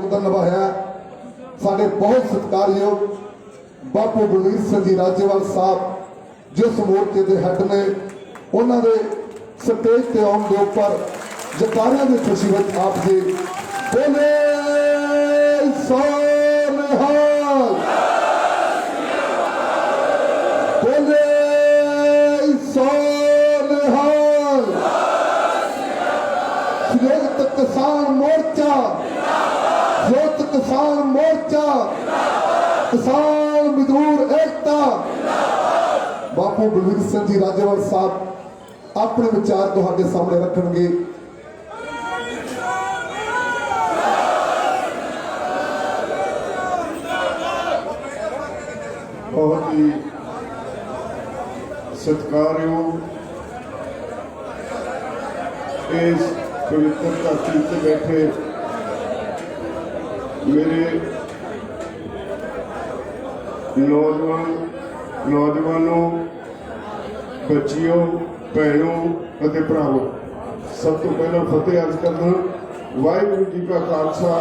योगदान निभाया। साडे बहुत सत्कारयोग बापू बलवीर सिंह जी राजेवाल साहब जिस मोर्चे के हैड ने, उन्होंने स्टेज से आने के उपर जकारियां की खुशी में आप जी बोले सोनिहाल, बोले सोनिहाल। संयुक्त किसान मोर्चा, संयुक्त किसान मोर्चा, किसान मजदूर एकता। बापू बलवीर सिंह जी राजेवाल साहब अपने विचार तुहाडे सामने रखणगे। बहुत ही सत्कारयोग इस पवित्र धरती से बैठे मेरे नौजवानों, बच्चियों, भैनों और भरावों, सब तो पहला फतेह अर्ज करना। वाहिगुरू जी का खालसा,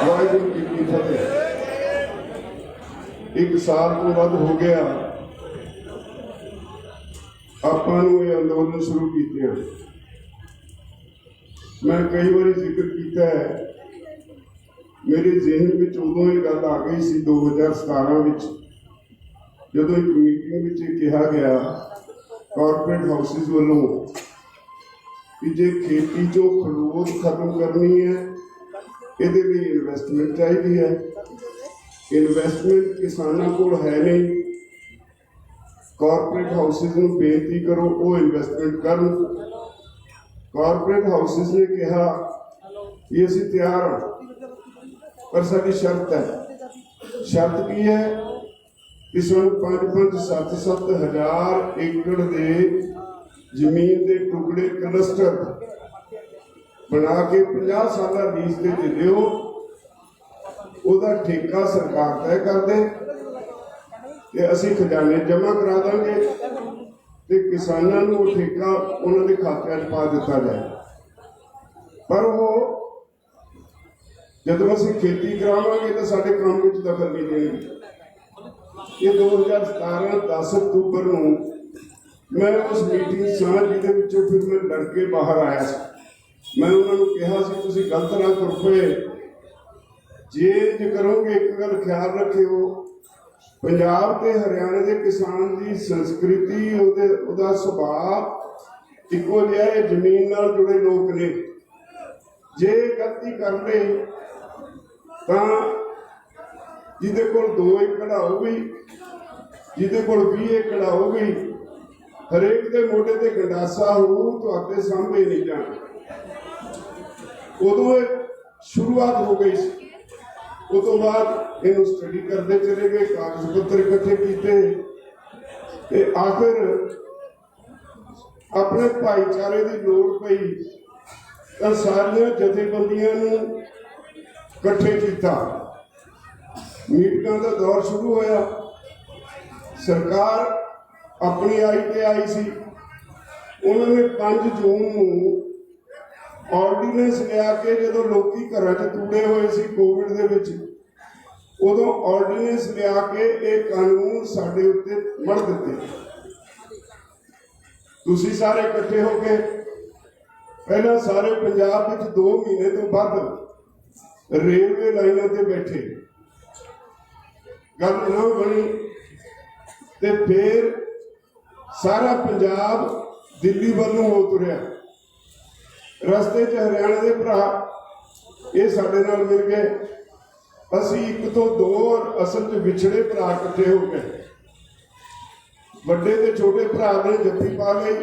वाहिगुरू जी की फतेह। एक साल तो वध हो गया आपां नूं ये अंदोलन शुरू किए। मैं कई बार जिक्र किया है, मेरे जहन में उदों ये गल आ गई सी 2017 जदों एक मीटिंग में कहा गया कॉरपोरेट हाउसिस वालों कि जे खेती चो खलोत खत्म करनी है, इहदे लई इन्वेस्टमेंट चाहिए है। इन्वेस्टमेंट किसानों को है नहीं। कॉरपोरेट हाउसिस नूं बेनती करो वो इन्वेस्टमेंट करन। कॉरपोरेट हाउसिस ने कहा कि असीं तैयार हाँ, पर साडी शर्त है। शर्त की है कि सानूं 5-7 हज़ार एकड़ दे जमीन के टुकड़े क्लस्टर बना के 50 साल लीज से दिओ। ਉਹਦਾ ठेका सरकार तय कर दे ते असीं खजाने जमा करा देंगे ते किसानों को ठेका उन्होंने खाते पा दिता जाए। पर वो जब असीं खेती करावांगे तो साडे काम में दखल नहीं देंगे। ये 2017 10 अक्तूबर को मैं उस मीटिंग सा जिहदे विचों फिर मैं लड़के बाहर आया। मैं उन्होंने कहा सी तुसीं गलत ना तुर पए, जे करोगे एक गल ख्याल रखियो, पंजाब ते हरियाणा के किसान की संस्कृति उहदा सुभाव इक्को जिहा है। जमीन नाल जुड़े लोग ने, जे गलती कर ले तां जिहदे कोल 2 एकड़ होगी, जिहदे कोल 20 एकड़ होगी, हरेक दे मोढे ते गंडासा हो तुहाडे सामने नहीं जाना। उदों शुरुआत हो गई। उस तो बाद इन्हू स्टडी करते चले गए, कागज पत्र इकट्ठे किए, आखिर अपने भाईचारे की लोड़ पई तो सारिया जथेबंदियां इकट्ठे किया। मीटिंगों का दौर शुरू होया। सरकार अपनी आई ते आई सी। उन्होंने 5 जून को ऑर्डीनेंस लिया के जो लोग घर च तूड़े हुए सी कोविड दे विच, उदों ऑर्डीनेंस लिया के एक कानून साडे उत्ते मढ़ दिते। तुसीं सारे इकट्ठे हो के पहला सारे पंजाब विच 2 महीने तो बाद रेलवे लाइनों ते बैठे, गल ना बनी ते फिर सारा पंजाब दिल्ली वालों हो तुरिया। रस्ते च हरियाणा के भरा ये साडे नाल मिल गए। असी 1 तो 2 और असल च विछड़े भरा इकट्ठे हो गए। बड़े ते छोटे भरा ने जफ्फी पा गई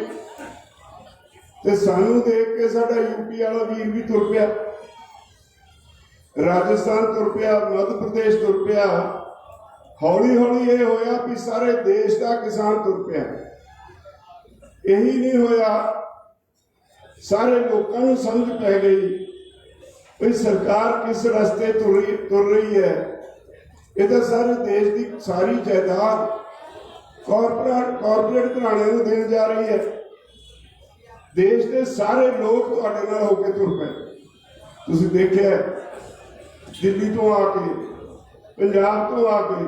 ते सानू देख के साडा यूपी वाला वीर भी तुर पिया, राजस्थान तुर पिया, मध्य प्रदेश तुर पिया। हौली हौली ये होया कि सारे देश का किसान तुर पिया। यही नहीं होया, सारे लोगों को समझ पै गई कि सरकार किस रास्ते तुर रही है। ये तो सारे देश की सारी जायदाद कॉरपोरेट घराने को देने जा रही है। देश के सारे लोग तुहाडे नाल होके तुर पे। तुसीं देखिया ਦਿੱਲੀ ਤੋਂ ਆ ਕੇ, ਪੰਜਾਬ ਤੋਂ ਆ ਕੇ,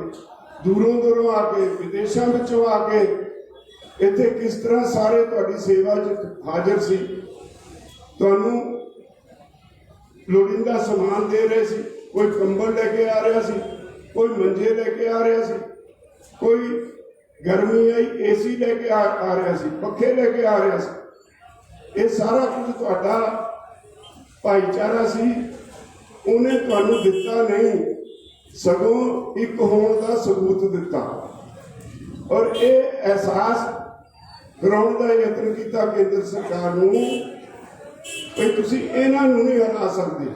ਦੂਰੋਂ ਆ ਕੇ, ਵਿਦੇਸ਼ਾਂ ਵਿੱਚੋਂ ਆ ਕੇ ਇੱਥੇ ਕਿਸ ਤਰ੍ਹਾਂ ਸਾਰੇ ਤੁਹਾਡੀ ਸੇਵਾ 'ਚ ਹਾਜ਼ਰ ਸੀ। ਤੁਹਾਨੂੰ ਲੋੜੀਂਦਾ ਸਮਾਨ ਦੇ ਰਹੇ ਸੀ। ਕੋਈ ਕੰਬਲ ਲੈ ਕੇ ਆ ਰਿਹਾ ਸੀ, ਕੋਈ ਮੰਜੇ ਲੈ ਕੇ ਆ ਰਿਹਾ ਸੀ, ਕੋਈ ਗਰਮੀ ਆਈ ਏਸੀ ਲੈ ਕੇ ਆ ਰਿਹਾ ਸੀ, ਪੱਖੇ ਲੈ ਕੇ ਆ ਰਿਹਾ ਸੀ। ਇਹ ਸਾਰਾ ਕੁਝ ਤੁਹਾਡਾ ਭਾਈਚਾਰਾ ਸੀ। ਉਹਨੇ ਤੁਹਾਨੂੰ ਦਿੱਤਾ ਨਹੀਂ, ਸਗੋਂ ਇੱਕ ਹੋਣ ਦਾ ਸਬੂਤ ਦਿੱਤਾ। ਔਰ ਇਹ ਅਹਿਸਾਸ ਕਰਾਉਣ ਦਾ ਯਤਨ ਕੀਤਾ ਕੇਂਦਰ ਸਰਕਾਰ ਨੂੰ ਕਿ ਤੁਸੀਂ ਇਹਨਾਂ ਨੂੰ ਨਹੀਂ ਹਰਾ ਸਕਦੇ।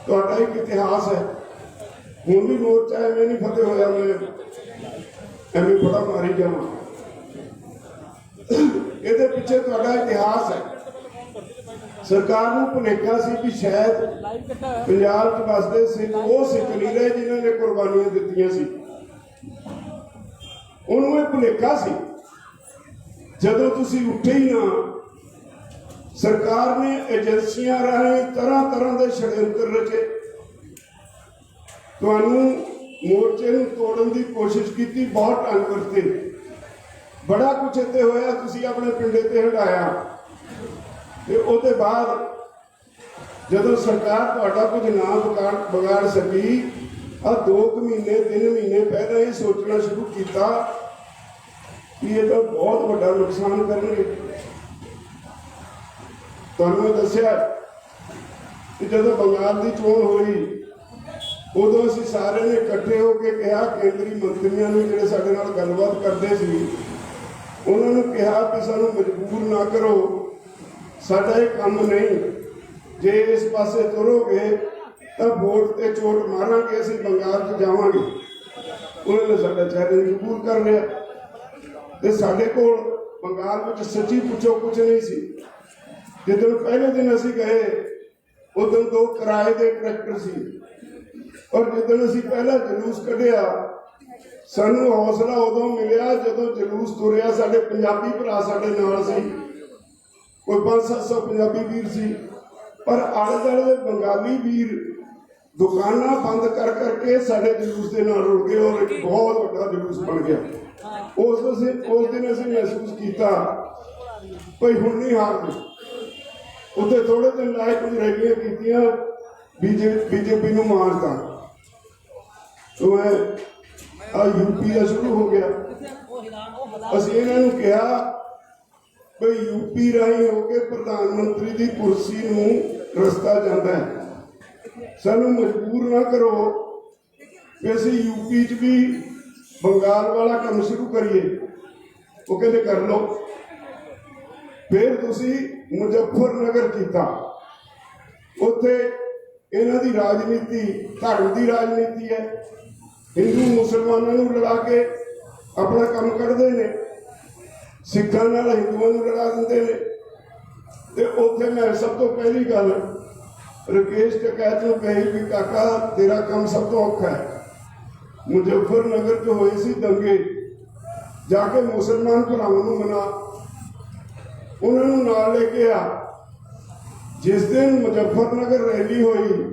ਤੁਹਾਡਾ ਇੱਕ ਇਤਿਹਾਸ ਹੈ। ਹੁਣ ਵੀ ਮੋਰਚਾ ਐਵੇਂ ਨਹੀਂ ਫਤਿਹ ਹੋਇਆ, ਮੈਂ ਐਵੇਂ ਬੜਾ ਮਾਰੀ ਜਾਵਾਂ। ਇਹਦੇ ਪਿੱਛੇ ਤੁਹਾਡਾ ਇਤਿਹਾਸ ਹੈ। ਸਰਕਾਰ ਨੂੰ ਭੁਲੇਖਾ ਸੀ ਕਿ ਸ਼ਾਇਦ ਪੰਜਾਬ 'ਚ ਵਸਦੇ ਸਿੱਖ ਉਹ ਸਿੱਖ ਨਹੀਂ ਰਹੇ ਜਿਨ੍ਹਾਂ ਨੇ ਕੁਰਬਾਨੀਆਂ ਦਿੱਤੀਆਂ ਸੀ। ਉਹਨੂੰ ਇਹ ਭੁਲੇਖਾ ਸੀ। ਜਦੋਂ ਤੁਸੀਂ ਉੱਠੇ ਹੀ ਨਾ, ਸਰਕਾਰ ਨੇ ਏਜੰਸੀਆਂ ਰਾਹੀਂ ਤਰ੍ਹਾਂ ਦੇ ਛੜਯੰਤਰ ਰਚੇ, ਤੁਹਾਨੂੰ ਮੋਰਚੇ ਨੂੰ ਤੋੜਨ ਦੀ ਕੋਸ਼ਿਸ਼ ਕੀਤੀ, ਬਹੁਤ ਢੰਗ ਵਰਤੇ, ਬੜਾ ਕੁਛ ਇੱਥੇ ਹੋਇਆ। ਤੁਸੀਂ ਆਪਣੇ ਪਿੰਡੇ ਤੇ ਹਟਾਇਆ ਤੇ ਉਹਦੇ ਬਾਅਦ ਜਦੋਂ ਸਰਕਾਰ ਤੁਹਾਡਾ ਕੁਝ ਨਾ ਵਿਗਾੜ ਸਕੀ, ਆ 2 ਮਹੀਨੇ 3 ਮਹੀਨੇ ਪਹਿਲਾਂ ਇਹ ਸੋਚਣਾ ਸ਼ੁਰੂ ਕੀਤਾ ਕਿ ਇਹ ਤਾਂ ਬਹੁਤ ਵੱਡਾ ਨੁਕਸਾਨ ਕਰਨਗੇ। ਤੁਹਾਨੂੰ ਦੱਸਿਆ ਕਿ ਜਦੋਂ ਬੰਗਾਲ ਦੀ ਚੋਣ ਹੋਈ, ਉਦੋਂ ਅਸੀਂ ਸਾਰਿਆਂ ਨੇ ਇਕੱਠੇ ਹੋ ਕੇ ਕਿਹਾ, ਕੇਂਦਰੀ ਮੰਤਰੀਆਂ ਨੂੰ ਜਿਹੜੇ ਸਾਡੇ ਨਾਲ ਗੱਲਬਾਤ ਕਰਦੇ ਸੀ, ਉਹਨਾਂ ਨੂੰ ਕਿਹਾ ਕਿ ਸਾਨੂੰ ਮਜਬੂਰ ਨਾ ਕਰੋ, ਸਾਡਾ ਇਹ ਕੰਮ ਨਹੀਂ। ਜੇ ਇਸ ਪਾਸੇ ਤੁਰੋਗੇ ਤਾਂ ਵੋਟ ਤੇ ਚੋਟ ਮਾਰਾਂਗੇ, ਅਸੀਂ ਬੰਗਾਲ 'ਚ ਜਾਵਾਂਗੇ। ਉਹਨਾਂ ਨੇ ਸਾਡਾ ਚੈਲੰਜ ਕਬੂਲ ਕਰ ਲਿਆ ਤੇ ਸਾਡੇ ਕੋਲ ਬੰਗਾਲ ਵਿੱਚ ਸੱਚੀ ਪੁੱਛੋ ਕੁਝ ਨਹੀਂ ਸੀ। ਜਦੋਂ ਪਹਿਲੇ ਦਿਨ ਅਸੀਂ ਗਏ, ਉਦੋਂ 2 ਕਿਰਾਏ ਦੇ ਟਰੈਕਟਰ ਸੀ। ਔਰ ਜਦੋਂ ਅਸੀਂ ਪਹਿਲਾ ਜਲੂਸ ਕੱਢਿਆ, ਸਾਨੂੰ ਹੌਸਲਾ ਉਦੋਂ ਮਿਲਿਆ ਜਦੋਂ ਜਲੂਸ ਤੁਰਿਆ। ਸਾਡੇ ਪੰਜਾਬੀ ਭਰਾ ਸਾਡੇ ਨਾਲ ਸੀ, ਕੋਈ 500-700 ਪੰਜਾਬੀ ਵੀਰ ਸੀ, ਪਰ ਆਲੇ ਦੁਆਲੇ ਦੇ ਬੰਗਾਲੀ ਵੀਰ ਦੁਕਾਨਾਂ ਬੰਦ ਕਰਕੇ ਸਾਡੇ ਜਲੂਸ ਦੇ ਨਾਲ ਰੁੜ ਗਏ ਔਰ ਇੱਕ ਬਹੁਤ ਵੱਡਾ ਜਲੂਸ ਬਣ ਗਿਆ। ਉਸ ਦਿਨ ਅਸੀਂ ਮਹਿਸੂਸ ਕੀਤਾ ਕੋਈ ਹੁਣ ਨਹੀਂ ਹਾਰਦੇ। ਉੱਥੇ ਥੋੜੇ ਦਿਨ ਲਾਏ, ਕੁਝ ਰੈਲੀਆਂ ਕੀਤੀਆਂ, ਬੀਜੇਪੀ ਨੂੰ ਮਾਰਤਾ। ਤੋ यूपी का शुरू हो गया। ਅਸੀਂ ਇਹਨਾਂ ਨੂੰ ਕਿਹਾ ਵੀ यूपी ਰਾਹੀਂ ਹੋ ਕੇ ਪ੍ਰਧਾਨਮੰਤਰੀ ਦੀ ਕੁਰਸੀ ਨੂੰ ਰਸਤਾ ਜਾਂਦਾ ਹੈ। ਸਾਨੂੰ ਮਜਬੂਰ ਨਾ ਕਰੋ ਕਿ ਅਸੀਂ यूपी 'ਚ ਵੀ ਬੰਗਾਲ ਵਾਲਾ ਕੰਮ ਸ਼ੁਰੂ ਕਰੀਏ। ਉਹ ਕਹਿੰਦੇ ਕਰ ਲਓ। ਫਿਰ ਤੁਸੀਂ ਮੁਜ਼ੱਫਰਨਗਰ ਕੀਤਾ। ਉੱਥੇ ਇਹਨਾਂ ਦੀ ਰਾਜਨੀਤੀ ਧਰਮ ਦੀ ਰਾਜਨੀਤੀ ਹੈ। हिंदू मुसलमानों ਨੂੰ लड़ा के अपना काम करते हैं, सिखों नाल हिंदुओं ਨੂੰ लड़ा देंगे ने। ते उत्थे मैं सब तो पहली गल राकेश टकैत ਨੂੰ कही भी काका तेरा काम सब तो औखा है। मुजफ्फरनगर च होए सी दंगे, जाके मुसलमान भरावां ਨੂੰ मना, उन्होंने नाल लेके आ। जिस दिन मुजफ्फरनगर रैली हुई,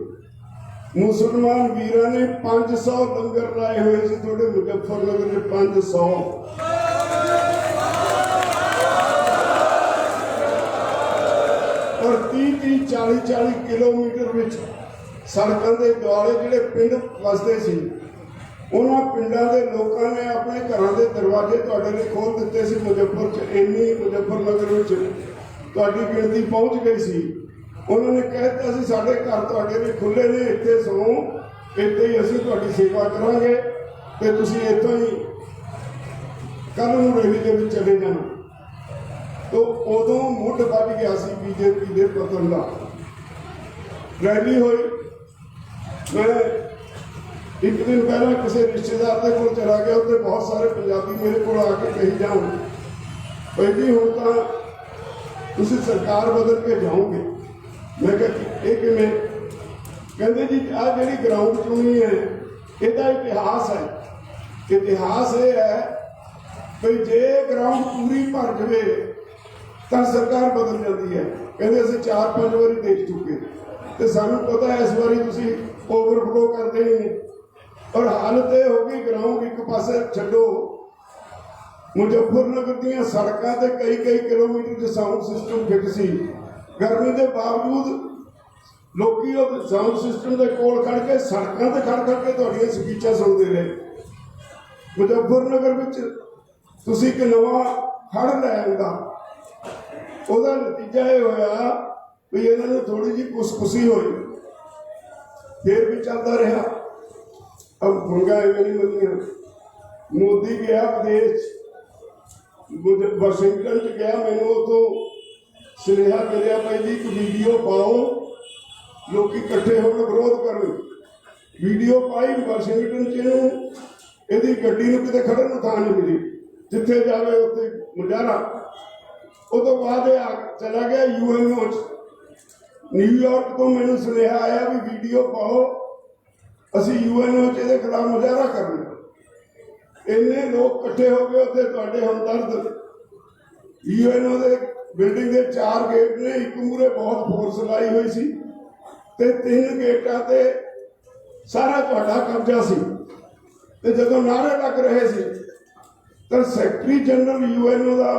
मुसलमान वीर ने 500 लंगर लाए हुए थे थोड़े मुजफ्फरनगर में 500। और 30-40 किलोमीटर विच सड़कों के दुआले जिहड़े पिंड वसदे सी, उन्हां पिंडां दे लोकां ने अपने घरां दे दरवाजे तुहाडे लई खोल दित्ते सी। मुजफ्फरनगर विच तुहाडी गिणती पहुंच गई सी। उन्होंने कहता सी साडे घर तुहाडे लिए खुले ने, इत्थे सो, इत्थे ही असीं तुहाडी सेवा करांगे ते तुसीं इत्थों ही कल नूं रैली दे विच चले जाना। तो उदों मुੱਢ ਵੱਜ गया सी बीजेपी दे पतन दा। रैली हुई, मैं एक दिन पहले किसी रिश्तेदार के कोल चला गया, उत्ते बहुत सारे पंजाबी मेरे को आके कही जाओ भाई जी हुण तां तुसीं सरकार बदल के जाओगे। मैं किवें? कहते जी आ जी ग्राउंड चुनी है, इसका इतिहास है। इतिहास ये है कि जे ग्राउंड पूरी भर जाए तो सरकार बदल जाती है। कहते असं 4-5 बारी देख चुके, तो सानू पता है इस बारी तुसीं ओवरफ्लो करते ही नहीं। और हालत यह हो गई, ग्राउंड एक पासे छड्डो, मुजफ्फरनगर दी सड़कों से कई किलोमीटर साउंड सिस्टम फिट सी, गर्मी के बावजूद लोकी साउंड सिस्टम के कोल खड़ के सड़कों से खड़ के तुहाडियां स्पीचां सुनते रहे। मुजफ्फरनगर में तुसीं एक नवा हड़ लै आंदा, ਉਹਦਾ नतीजा ये होया भी इन्होंने थोड़ी जी खुसखुसी हुई, फिर भी चलता रहा। अब गुंगा इवें नहीं बनिया। मोदी गया विदेश, वाशिंगटन च गया, मैंने उतो सुनेहा मिलिया भाई जी एक वीडियो पाओ, लोग इकट्ठे होकर विरोध कर। वीडियो पाई वाशिंगटन च, यदि गड्डी नूं किते खड़न नूं थां नहीं मिली, जिथे जावे उत्थे मुजाहरा। उस तो बाद चला गया यूएनओ, न्यूयॉर्क तो मैंने सुनेहा आया भी वीडियो पाओ, असी यूएनओ के खिलाफ मुजाहरा करना। इन्ने लोग इकट्ठे हो गए उत्थे, तुहाडे हमदर्द। यूएनओ के बिल्डिंग के 4 गेट ने, एक मूहरे बहुत फोर्स लाई हुई सी ते 3 गेटां ते सारा तुहाडा कब्जा सी। ते जदों नारे लग रहे सी तो सैकटरी जनरल यूएनओ का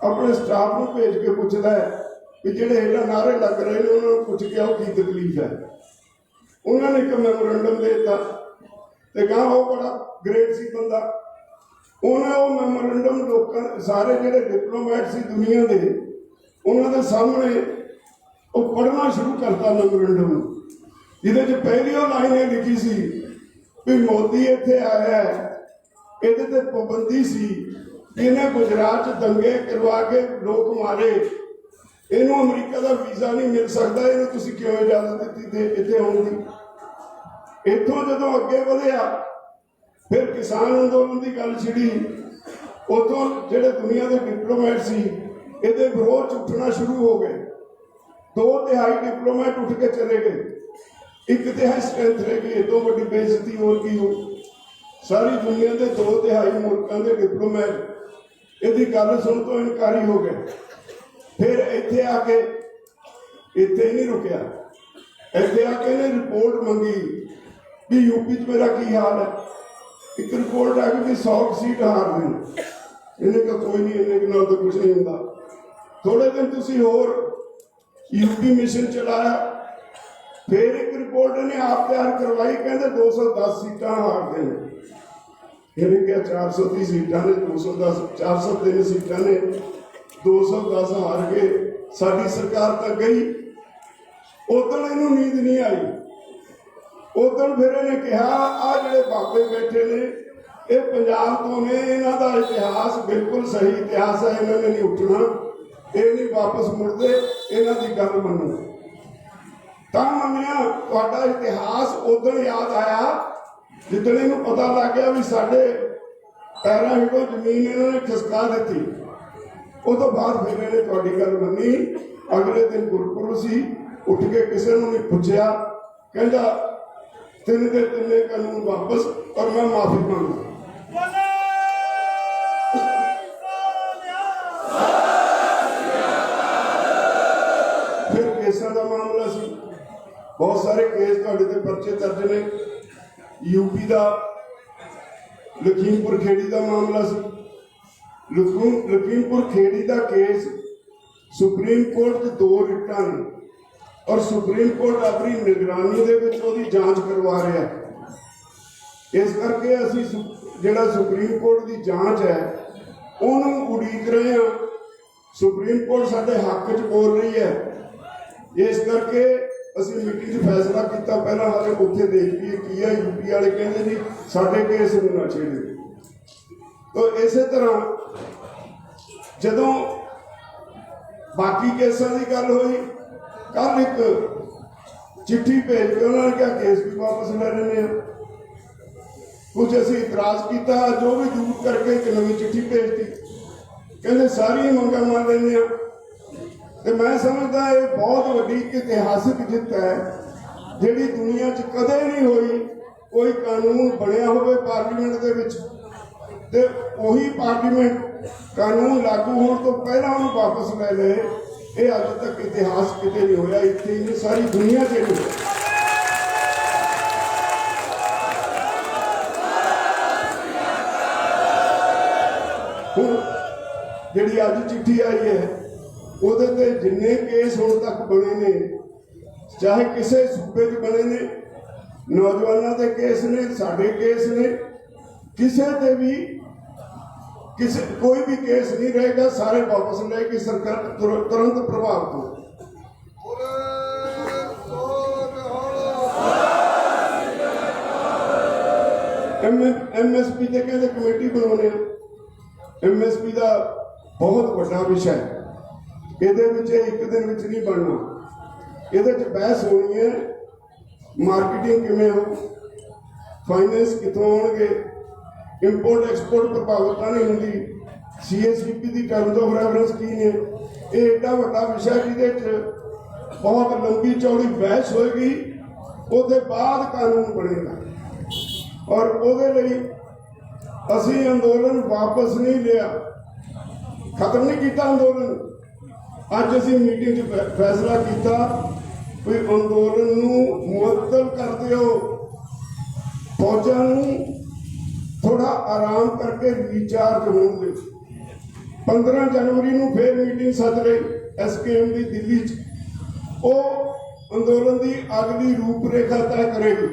अपने स्टाफ को भेज के पूछता है कि जेडे इन्हां नारे लग रहे हैं उन्होंने पूछ के आओ की तकलीफ है। उन्होंने एक मैमोरेंडम देता, तो कहा वो बड़ा ग्रेट सी बंदा, उन्हें वो मैमोरेंडम लोग सारे जेडे डिप्लोमैट सी दुनिया के, उन्होंने सामने वो पढ़ना शुरू करता मैमोरेंडम, जिहदे पहली वो लाइन लिखी सी भी मोदी इत्थे आया है, इहदे ते पाबंदी सी, इन्हें गुजरात दंगे करवा के लोग मारे, इनू अमरीका का वीजा नहीं मिल सकता, इन्हें तुसीं क्यों इजाजत दी इत्थे आउण दी। इत्थों जदों अगे वधिया, फिर किसान अंदोलन की गल छिड़ी, उतों जिहड़े दुनिया के डिप्लोमैट सी इहदे विरोध उठना शुरू हो गए। 2/3 डिप्लोमैट उठ के चले गए, 1/3 स्ट्रेंथ रह गई। इतों वड्डी बेइज्जती होर की हो, सारी दुनिया के 2/3 मुल्कों के डिप्लोमैट यदि गल सुन तो इनकारी हो गए। फिर इत्थे आके इत्थे नहीं रुकिया, इत्थे आके ने रिपोर्ट मंगी कि यूपी च मेरा की हाल है। एक रिपोर्ट आ गई 100 सीट हार गई। इन्हें कहा कोई नहीं, इन्हें नाल तो कुछ नहीं होता। थोड़े दिन तुसी होर यूपी मिशन चलाया, फिर एक रिपोर्ट ने आप तैयार करवाई, कहते 210 सीटां हार गए। इन्हें क्या 430 सीटां ने 210, 403 सीटां ने 210 हार गए, साडी सरकार तक गई। उदण इनू नींद नहीं आई। उदण फिर इन्हें कहा आ जिहड़े बाबे बैठे ने ये पंजाब तो ने, इन्हां दा इतिहास बिल्कुल सही इतिहास है, इन्होंने नहीं उठना, ये नहीं वापस मुड़ते, इन्हां दी गल मनो। तां मन्निया तुहाडा इतिहास उदण याद आया जिदण इनू पता लग गया भी साडे पैरां हेठों जमीन इन्होंने खिसका दी। उस तो बाद फिर इन्हें तुहाडी गल मन्नी। अगले दिन गुरपुरब सी, उठ के किसी ने नहीं पूछा, कहता 3 के 3 कानून वापस और मैं माफी मांगू। फिर केसां का मामला सी, बहुत सारे केस तुहाडे ते परचे दर्ज ने। यूपी का लखीमपुर खेड़ी का मामला सी, लखीमपुर खेड़ी का केस सुप्रीम कोर्ट 2 रिटां ने और सुप्रीम कोर्ट अपनी निगरानी दे विच ओहदी जांच करवा रहा है। इस करके असीं जिहड़ा सुप्रीम कोर्ट की जांच है उन्होंने उड़ीक रहे हैं। सुप्रीम कोर्ट साडे हक च बोल रही है, इस करके असीं मीटिंग फैसला किया पहला हाले उत्थे देख लईए की है। यूपी वाले कहते जी साडे केस नूं ना छेड़े। तो इस तरह जदों बाकी केसां की गल हुई, कल एक चिट्ठी भेज के उन्होंने कहा केस भी वापस ले लेने। कुछ असीं इतराज किया, जो भी दूर करके एक नवी चिट्ठी भेजती, कहते सारी मंगां मान लेने। तो मैं समझदा ये बहुत वड्डी इतिहासिक जित है जिहड़ी दुनिया च कदे नहीं हुई। कोई कानून बनया होवे पार्लीमेंट दे विच ते उही पार्लीमेंट कानून लागू होने तो पहला उन्हें वापस ले ले, ये अज तक इतिहास किते नहीं होया। इत्थे ही सारी दुनिया च नहीं। ਹੁਣ ਜਿਹੜੀ ਅੱਜ ਚਿੱਠੀ ਆਈ ਹੈ ਉਹਦੇ ਤੇ ਜਿੰਨੇ ਕੇਸ ਹੁਣ ਤੱਕ ਬਣੇ ਨੇ, ਚਾਹੇ ਕਿਸੇ ਸੂਬੇ 'ਚ ਬਣੇ ਨੇ, ਨੌਜਵਾਨਾਂ ਦੇ ਕੇਸ ਨੇ, ਸਾਡੇ ਕੇਸ ਨੇ, ਕਿਸੇ ਤੇ ਵੀ ਕੋਈ ਵੀ ਕੇਸ ਨਹੀਂ ਰਹੇਗਾ, ਸਾਰੇ ਵਾਪਸ ਲਏਗੀ ਸਰਕਾਰ ਤੁਰੰਤ ਪ੍ਰਭਾਵ ਤੋਂ। MSP ਤੇ ਕਹਿੰਦੇ ਕਮੇਟੀ ਬਣਾਉਣੇ ਆ। MSP ਦਾ ਬਹੁਤ ਵੱਡਾ ਵਿਸ਼ਾ ਹੈ, ਇਹਦੇ ਵਿੱਚ ਇੱਕ ਦਿਨ ਵਿੱਚ ਨਹੀਂ ਬਣਨਾ। ਇਹਦੇ 'ਚ ਬਹਿਸ ਹੋਣੀ ਹੈ, ਮਾਰਕੀਟਿੰਗ ਕਿਵੇਂ ਹੋ, ਫਾਈਨੈਂਸ ਕਿੱਥੋਂ ਆਉਣਗੇ, ਇੰਪੋਰਟ ਐਕਸਪੋਰਟ ਪ੍ਰਭਾਵਿਤ ਨਹੀਂ ਹੁੰਦੀ, CSCP the terms of reference ਕੀ ਨੇ। ਇਹ ਏਡਾ ਵੱਡਾ ਵਿਸ਼ਾ ਜਿਹਦੇ 'ਚ ਬਹੁਤ ਲੰਬੀ ਚੌੜੀ ਬਹਿਸ ਹੋਏਗੀ, ਉਹਦੇ ਬਾਅਦ ਕਾਨੂੰਨ ਬਣੇਗਾ। ਔਰ ਉਹਦੇ ਲਈ ਅਸੀਂ ਅੰਦੋਲਨ ਵਾਪਸ ਨਹੀਂ ਲਿਆ, ਖਤਮ ਨਹੀਂ ਕੀਤਾ ਅੰਦੋਲਨ। ਅੱਜ ਅਸੀਂ ਮੀਟਿੰਗ 'ਚ ਫੈਸਲਾ ਕੀਤਾ ਵੀ ਅੰਦੋਲਨ ਨੂੰ ਮੁਅੱਤਲ ਕਰ ਦਿਓ, ਫੌਜਾਂ ਨੂੰ ਥੋੜਾ ਆਰਾਮ ਕਰਕੇ ਰੀਚਾਰਜ ਹੋਣ ਦਿਓ। 15 ਜਨਵਰੀ ਨੂੰ ਫੇਰ ਮੀਟਿੰਗ ਸੱਦ ਲਈ SKM ਦੀ ਦਿੱਲੀ 'ਚ। ਉਹ ਅੰਦੋਲਨ ਦੀ ਅਗਲੀ ਰੂਪਰੇਖਾ ਤੈਅ ਕਰੇਗੀ।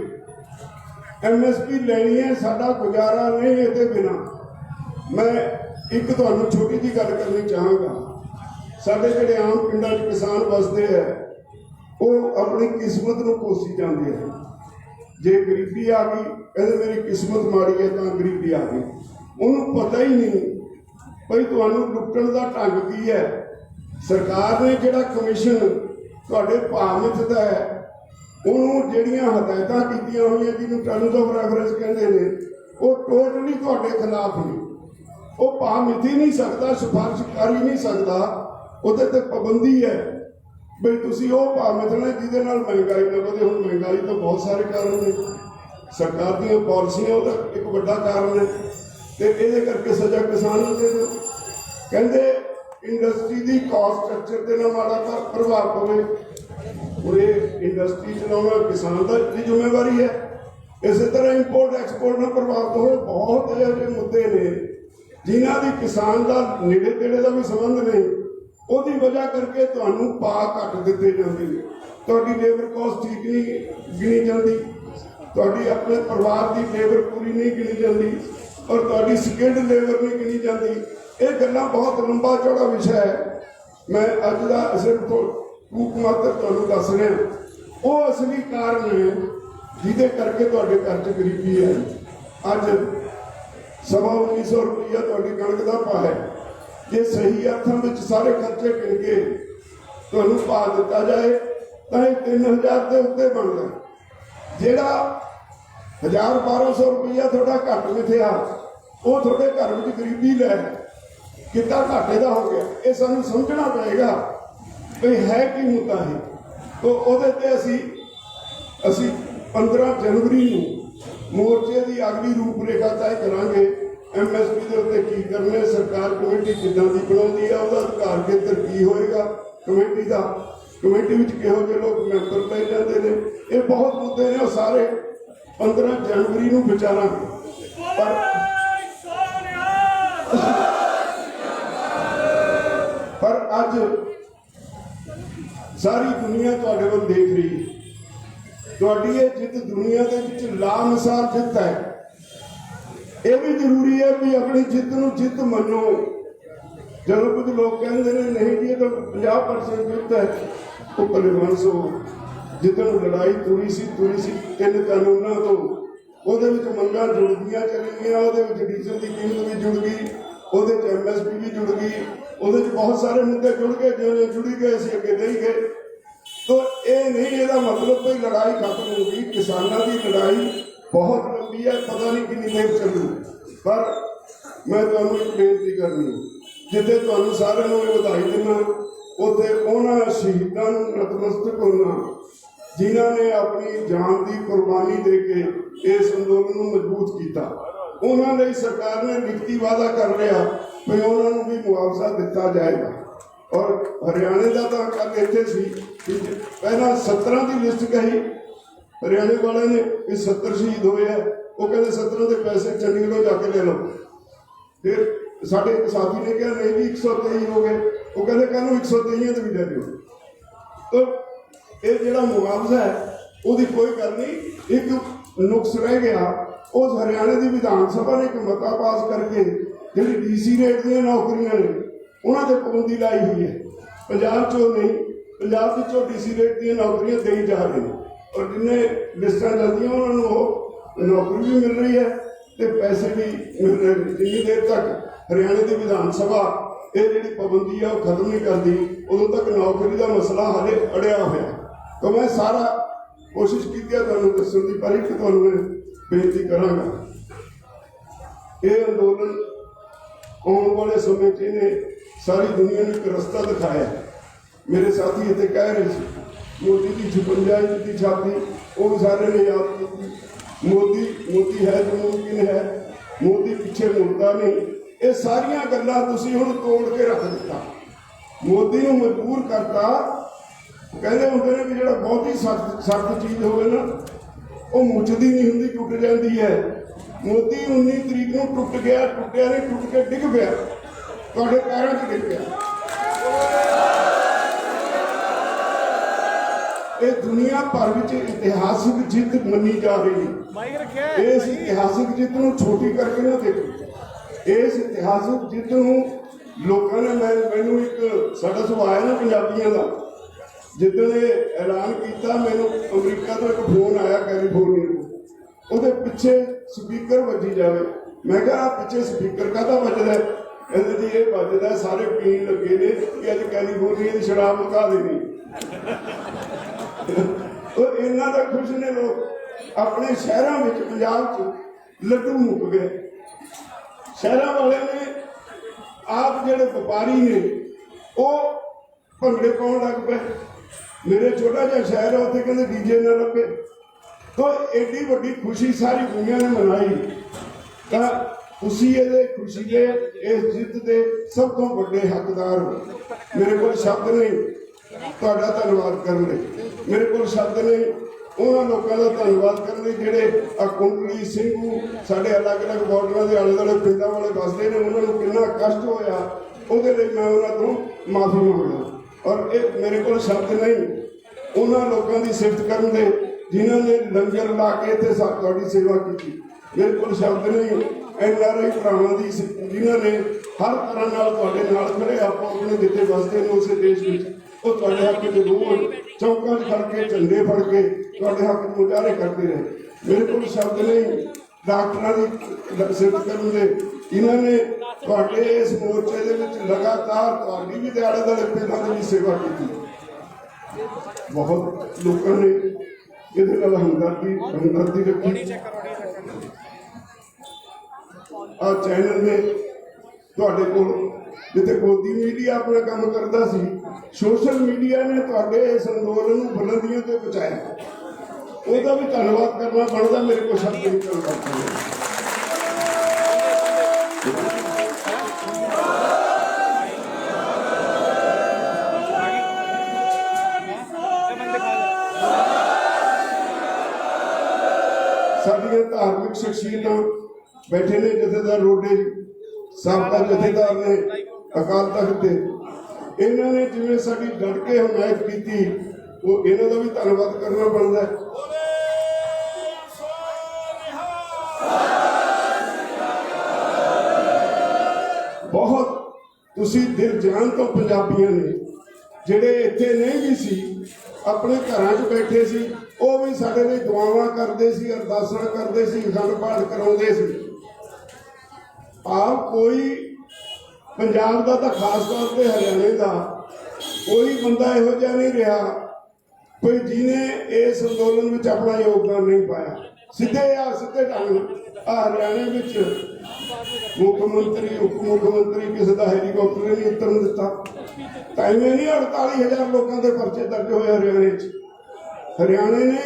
MSP ਲੈਣੀ ਹੈ, ਸਾਡਾ ਗੁਜ਼ਾਰਾ ਨਹੀਂ ਇਹਦੇ ਬਿਨਾ। ਮੈਂ ਇੱਕ ਤੁਹਾਨੂੰ ਛੋਟੀ ਜਿਹੀ ਗੱਲ ਕਰਨੀ ਚਾਹਾਂਗਾ। ਸਾਡੇ ਜਿਹੜੇ ਆਮ ਪਿੰਡਾਂ 'ਚ ਕਿਸਾਨ ਵਸਦੇ ਹੈ, ਉਹ ਆਪਣੀ ਕਿਸਮਤ ਨੂੰ ਕੋਸੀ ਜਾਂਦੇ ਹੈ। ਜੇ ਗਰੀਬੀ ਆ ਗਈ, ਕਹਿੰਦੇ ਮੇਰੀ ਕਿਸਮਤ ਮਾੜੀ ਹੈ ਤਾਂ ਗਰੀਬੀ ਆ ਗਈ। ਉਹਨੂੰ ਪਤਾ ਹੀ ਨਹੀਂ ਭਈ ਤੁਹਾਨੂੰ ਲੁੱਟਣ ਦਾ ਢੰਗ ਕੀ ਹੈ। ਸਰਕਾਰ ਨੇ ਜਿਹੜਾ ਕਮਿਸ਼ਨ ਤੁਹਾਡੇ ਭਾਅ ਮਿੱਥਦਾ ਹੈ, ਉਹਨੂੰ ਜਿਹੜੀਆਂ ਹਦਾਇਤਾਂ ਕੀਤੀਆਂ ਹੋਈਆਂ ਜਿਹਨੂੰ ਟਰਮਸ ਆਫ ਰੈਫਰੈਂਸ ਕਹਿੰਦੇ ਨੇ, ਉਹ ਟੋਟਲੀ ਤੁਹਾਡੇ ਖਿਲਾਫ ਨੇ। ਉਹ ਭਾਅ ਮਿੱਥ ਹੀ ਨਹੀਂ ਸਕਦਾ, ਸਿਫਾਰਿਸ਼ ਕਰ ਹੀ ਨਹੀਂ ਸਕਦਾ। ਉਹਦੇ ਤੇ ਪਾਬੰਦੀ ਹੈ ਬਈ ਤੁਸੀਂ ਉਹ ਭਾਅ ਮਿੱਥਣਾ ਜਿਹਦੇ ਨਾਲ ਮਹਿੰਗਾਈ ਨਾ ਵਧੇ। ਹੁਣ ਮਹਿੰਗਾਈ ਤੋਂ ਬਹੁਤ ਸਾਰੇ ਕਾਰਨ ਨੇ, ਸਰਕਾਰ ਦੀਆਂ ਪਾਲਿਸੀਆਂ ਉਹਦਾ ਇੱਕ ਵੱਡਾ ਕਾਰਨ ਹੈ, ਤੇ ਇਹਦੇ ਕਰਕੇ ਸਜ਼ਾ ਕਿਸਾਨ ਨੂੰ ਦੇ ਦਿਓ। ਕਹਿੰਦੇ ਇੰਡਸਟਰੀ ਦੀ ਕਾਸਟ ਸਟਰਕਚਰ ਤੇ ਨਾ ਮਾੜਾ ਪ੍ਰਭਾਵ ਪਵੇ। ਹੁਣ ਇਹ ਇੰਡਸਟਰੀ ਚਲਾਉਣਾ ਕਿਸਾਨ ਦੀ ਜ਼ਿੰਮੇਵਾਰੀ ਹੈ। ਇਸੇ ਤਰ੍ਹਾਂ ਇੰਪੋਰਟ ਐਕਸਪੋਰਟ ਨਾਲ ਪ੍ਰਭਾਵਿਤ ਹੋਏ ਬਹੁਤ ਇਹੋ ਮੁੱਦੇ ਨੇ ਜਿਨ੍ਹਾਂ ਦੀ ਕਿਸਾਨ ਦਾ ਨੇੜੇ ਤੇੜੇ ਦਾ ਵੀ ਸੰਬੰਧ ਨਹੀਂ। ਉਹਦੀ ਵਜ੍ਹਾ ਕਰਕੇ ਤੁਹਾਨੂੰ ਭਾਅ ਘੱਟ ਦਿੱਤੇ ਜਾਂਦੇ ਨੇ, ਤੁਹਾਡੀ ਲੇਬਰ ਕਾਸਟ ਠੀਕ ਨਹੀਂ ਗਿਣੀ ਜਾਂਦੀ, ਤੁਹਾਡੀ ਆਪਣੇ ਪਰਿਵਾਰ ਦੀ ਲੇਬਰ ਪੂਰੀ ਨਹੀਂ ਗਿਣੀ ਜਾਂਦੀ, ਔਰ ਤੁਹਾਡੀ ਸਕਿਲਡ ਲੇਬਰ ਨਹੀਂ ਗਿਣੀ ਜਾਂਦੀ। ਇਹ ਗੱਲਾਂ ਬਹੁਤ ਲੰਬਾ ਚੌੜਾ ਵਿਸ਼ਾ ਹੈ। ਮੈਂ ਅੱਜ ਦਾ ਸਿਰਫ ਰੂਪ ਮਾਤਰ ਤੁਹਾਨੂੰ ਦੱਸ ਰਿਹਾ। ਉਹ ਅਸਲੀ ਕਾਰਨ ਹੈ ਜਿਹਦੇ ਕਰਕੇ ਤੁਹਾਡੇ ਘਰ 'ਚ ਗਰੀਬੀ ਹੈ। ਅੱਜ 1900 ਰੁਪਈਆ ਤੁਹਾਡੀ ਕਣਕ ਦਾ ਭਾਅ ਹੈ। ਜੇ ਸਹੀ ਅਰਥਾਂ ਵਿੱਚ ਸਾਰੇ ਖਰਚੇ ਗਿਣ ਕੇ ਤੁਹਾਨੂੰ ਭਾਅ ਦਿੱਤਾ ਜਾਏ ਤਾਂ ਇਹ 3000 ਦੇ ਉੱਤੇ ਬਣਦਾ। ਜਿਹੜਾ 1200 ਰੁਪਈਆ ਤੁਹਾਡਾ ਘੱਟ ਮਿਥਿਆ, ਉਹ ਤੁਹਾਡੇ ਘਰ ਵਿੱਚ ਗਰੀਬੀ ਲੈ ਕਿੱਦਾਂ ਘਾਟੇ ਦਾ ਹੋ ਗਿਆ। ਇਹ ਸਾਨੂੰ ਸਮਝਣਾ ਪਏਗਾ ਵੀ ਹੈ ਕੀ ਮੁੱਦਾ ਹੈ। ਤਾਂ ਉਹਦੇ ਤੇ ਅਸੀਂ 15 ਜਨਵਰੀ ਨੂੰ ਮੋਰਚੇ ਦੀ ਅਗਲੀ ਰੂਪਰੇਖਾ ਤੈਅ ਕਰਾਂਗੇ। MSP ਦੇ ਉੱਤੇ ਕੀ ਕਰਨਾ, ਸਰਕਾਰ ਕਮੇਟੀ ਕਿੱਦਾਂ ਦੀ ਬਣਾਉਂਦੀ ਹੈ, ਉਹਦਾ ਅਧਿਕਾਰ ਖੇਤਰ ਕੀ ਹੋਏਗਾ ਕਮੇਟੀ ਦਾ, ਕਮੇਟੀ ਵਿੱਚ ਕਿਹੋ ਜਿਹੇ ਲੋਕ ਮੈਂਬਰ ਲਏ ਜਾਂਦੇ ਨੇ। ਇਹ ਬਹੁਤ ਮੁੱਦੇ ਨੇ, ਉਹ ਸਾਰੇ 15 ਜਨਵਰੀ ਨੂੰ ਵਿਚਾਰਾਂਗੇ। ਪਰ ਅੱਜ ਸਾਰੀ ਦੁਨੀਆ ਤੁਹਾਡੇ ਵੱਲ ਦੇਖ ਰਹੀ ਹੈ। ਤੁਹਾਡੀ ਇਹ ਜਿੱਤ ਦੁਨੀਆ ਦੇ ਵਿੱਚ ਲਾਮਿਸਾਲ ਜਿੱਤ ਹੈ। ਇਹ ਵੀ ਜ਼ਰੂਰੀ ਹੈ ਵੀ ਆਪਣੀ ਜਿੱਤ ਨੂੰ ਜਿੱਤ ਮੰਨੋ। ਜਦੋਂ ਕੁਝ ਲੋਕ ਕਹਿੰਦੇ ਨੇ ਨਹੀਂ ਜੀ ਇਹ ਤਾਂ 50% ਜਿੱਤ ਹੈ, ਉਹ ਭਲੇਵਾਂਸੋ ਜਿੱਦਣ ਲੜਾਈ ਤੁਰੀ ਸੀ 3 ਕਾਨੂੰਨਾਂ ਤੋਂ, ਉਹਦੇ ਵਿੱਚ ਮੰਗਾਂ ਜੁੜਦੀਆਂ ਚਲੀਆਂ, ਉਹਦੇ ਵਿੱਚ ਡੀਜ਼ਲ ਦੀ ਕੀਮਤ ਵੀ ਜੁੜ ਗਈ, ਉਹਦੇ 'ਚ MSP ਵੀ ਜੁੜ ਗਈ, ਉਹਦੇ 'ਚ ਬਹੁਤ ਸਾਰੇ ਮੁੱਦੇ ਜੁੜ ਗਏ। ਜਿਵੇਂ ਜੁੜੀ ਗਏ ਅਸੀਂ ਅੱਗੇ ਨਹੀਂ ਗਏ। ਤਾਂ ਇਹ ਨਹੀਂ ਇਹਦਾ ਮਤਲਬ ਕੋਈ ਲੜਾਈ ਖਤਮ ਹੋ ਗਈ। ਕਿਸਾਨਾਂ ਦੀ ਲੜਾਈ ਬਹੁਤ ਲੰਬੀ ਹੈ, ਪਤਾ ਨਹੀਂ ਕਿੰਨੀ ਦੇਰ ਚੱਲੂ। ਪਰ ਮੈਂ ਤੁਹਾਨੂੰ ਇੱਕ ਬੇਨਤੀ ਕਰਨੀ, ਜਿੱਥੇ ਤੁਹਾਨੂੰ ਸਾਰਿਆਂ ਨੂੰ ਇਹ ਵਧਾਈ ਦਿੰਦਾ, ਉੱਥੇ ਉਹਨਾਂ ਸ਼ਹੀਦਾਂ ਨੂੰ ਨਤਮਸਤਕ ਹੋਣਾ ਜਿਨ੍ਹਾਂ ਨੇ ਆਪਣੀ ਜਾਨ ਦੀ ਕੁਰਬਾਨੀ ਦੇ ਕੇ ਇਸ ਅੰਦੋਲਨ ਨੂੰ ਮਜ਼ਬੂਤ ਕੀਤਾ। ਉਹਨਾਂ ਲਈ ਸਰਕਾਰ ਨੇ ਲਿਖਤੀ ਵਾਅਦਾ ਕਰ ਰਿਹਾ ਵੀ ਉਹਨਾਂ ਨੂੰ ਵੀ ਮੁਆਵਜ਼ਾ ਦਿੱਤਾ ਜਾਏਗਾ। ਔਰ ਹਰਿਆਣੇ ਦਾ ਤਾਂ ਕੱਲ੍ਹ ਇੱਥੇ ਸੀ ਕਿ ਪਹਿਲਾਂ 17 ਦੀ ਲਿਸਟ ਕਹੀ ਹਰਿਆਣੇ ਵਾਲਿਆਂ ਨੇ ਵੀ 70 ਸ਼ਹੀਦ ਹੋਏ ਆ। ਉਹ ਕਹਿੰਦੇ 17 ਦੇ ਪੈਸੇ ਚੰਡੀਗੜ੍ਹੋਂ ਜਾ ਕੇ ਲੈ ਲਓ। ਫਿਰ साढ़े एक साथी ने कहा नहीं भी 123 हो गए, वो कहते कल 123 तो भी दे दो। तो ये जो मुआवजा है वो कोई गल नहीं, एक नुक्स रह गया। उस हरियाणा की विधान सभा ने एक मता पास करके जी DC रेट दी नौकरियां ने उन्होंने पाबंदी लाई हुई है। पंजाब चो नहीं, पंजाब चो DC रेट दी नौकरियां दी जा रही हैं और जिन्हें लिस्टां चलदियां उन्होंने नौकरी भी मिल रही है तो पैसे भी मिल रहे हैं। जिन्नी देर तक हरियाणा की विधान सभा ये जी पाबंदी है वो खत्म नहीं करती, उदों तक नौकरी का मसला हाले अड़िया होया। तो मैं सारा कोशिश की तुहानूं दस्सण दी, पर एक तुहानूं मैं बेनती करांगा, ये अंदोलन आने वाले समय च इन्हें सारी दुनिया में एक रस्ता दिखाया। मेरे साथी इतने कह रहे थे मोदी की 56 इंच की छाती, वो भी सारे ने याद की। मोदी है जो मुमकिन है, मोदी पीछे मुड़ता नहीं। ये सारिया गल्लां तुसीं हुण तोड़ के रख दिता, मोदी नूं मजबूर करता। कहते होंगे ने भी जो बहुत ही सख्त चीज़ हो ना वो मुचदी नहीं होंगी, टुट जाती है। मोदी 19 तरीक को टुट गया, टुटिया नहीं, टुट के डिग पिया, तुहाडे पैरों च डिग पिया। ये दुनिया भर में इतिहासिक जित मनी जा रही है। इस इतिहासिक जित को छोटी करके ना देखो। इस इतिहासिक जित को लोगों ने मैनू एक साडा सुभाव है ना पंजाबियों का, जिदन ऐलान किया मैनू अमरीका तो एक फोन आया कैलीफोर्निया को, वो पिछे स्पीकर वजी जाए। मैं कहा पिछे स्पीकर कहता बजदा है? कहते जी ये बजदा है, सारे पीन लगे ने कि अज कैलीफोर्निया की शराब मुका देनी। तो इन्ना तक खुश ने लोग अपने शहरों में, पंजाब च लड्डू मुक गए। शहरों वाले ने आप जो व्यापारी ने वो भंगड़े पाउण लग पे। मेरे छोटा जहा शहर है उत्थे कहते डीजे ना लगे। तो एडी वड्डी खुशी सारी दुनिया ने मनाई। तो खुशी खुशी के इस जित के सब तो बड़े हकदार हो। मेरे को शब्द नहीं तुहाडा धन्नवाद करने, मेरे को शब्द नहीं उन्होंने लोगों का धन्नवाद करने जोड़े आ कुंडली ਸਿੰਘੂ साढ़े अलग अलग बॉर्डर के आले दुआले पिंडों वाले बसते हैं, उन्होंने कितना कष्ट होया ਉਹਦੇ ਲਈ मैं उन्होंने माफ़ी मांगदा। और ये मेरे को शब्द नहीं उन्होंने लोगों की सिफत करने जिन्होंने लंगर ला के इतने साड़ी सेवा की। मेरे को शब्द नहीं NRI भरावां की जिन्होंने हर तरह खड़े आपको अपने जिते बसते हैं उस देश में वो तुहाडे हक में रोन चौकों खड़ के झंडे फड़ के तुहाडे हक में मुजाहरे करते रहे। मेरे को शब्द नहीं डॉक्टरों की सिफत करने इन्होंने तुहाडे इस मोर्चे दे विच लगातार तुहाडी भी आले दुआले पिंडां दी सेवा की। बहुत लोगों ने ये हमदर्दी रखी। आ चैनल ने तुहाडे कोल जिथे गोदी मीडिया अपना काम करता सी, सोशल मीडिया ने तुहाडे इस अंदोलन नूं बुलंदियों ते पहुंचाया। ਉਹਦਾ भी धन्यवाद करना बनता। मेरे को शब्द नहीं चल पाते। साडियां धार्मिक शख्सियतां बैठे ने, जथेदार रोडे साबका जथेदार ने अकाल तख्त के, इन्होंने जिवें साडी डट के हमायत की वो इन्हों का भी धन्यवाद करना बनता है। बहुत तुसी दिल जान तो पंजाबियों ने जिहड़े इत्थे नहीं भी सी अपने घरां च बैठे सी, वो भी साडे लई दुआवां करदे सी, अरदासां करदे सी, अखंड पाठ कराउंदे सी। आप कोई पंजाब का तो खास तौर पर हरियाणे का कोई बंदा इहो जिहा नहीं रहा कोई जिन्हें इस अंदोलन में अपना योगदान नहीं पाया। सीधे ढंग हरियाणे में मुख्यमंत्री उप मुख्यमंत्री किसी का हैलीकॉप्टर नहीं उतरन दिता। टाइमें नहीं 48,000 लोगों के परचे दर्ज हुए हरियाणे। हरियाणे ने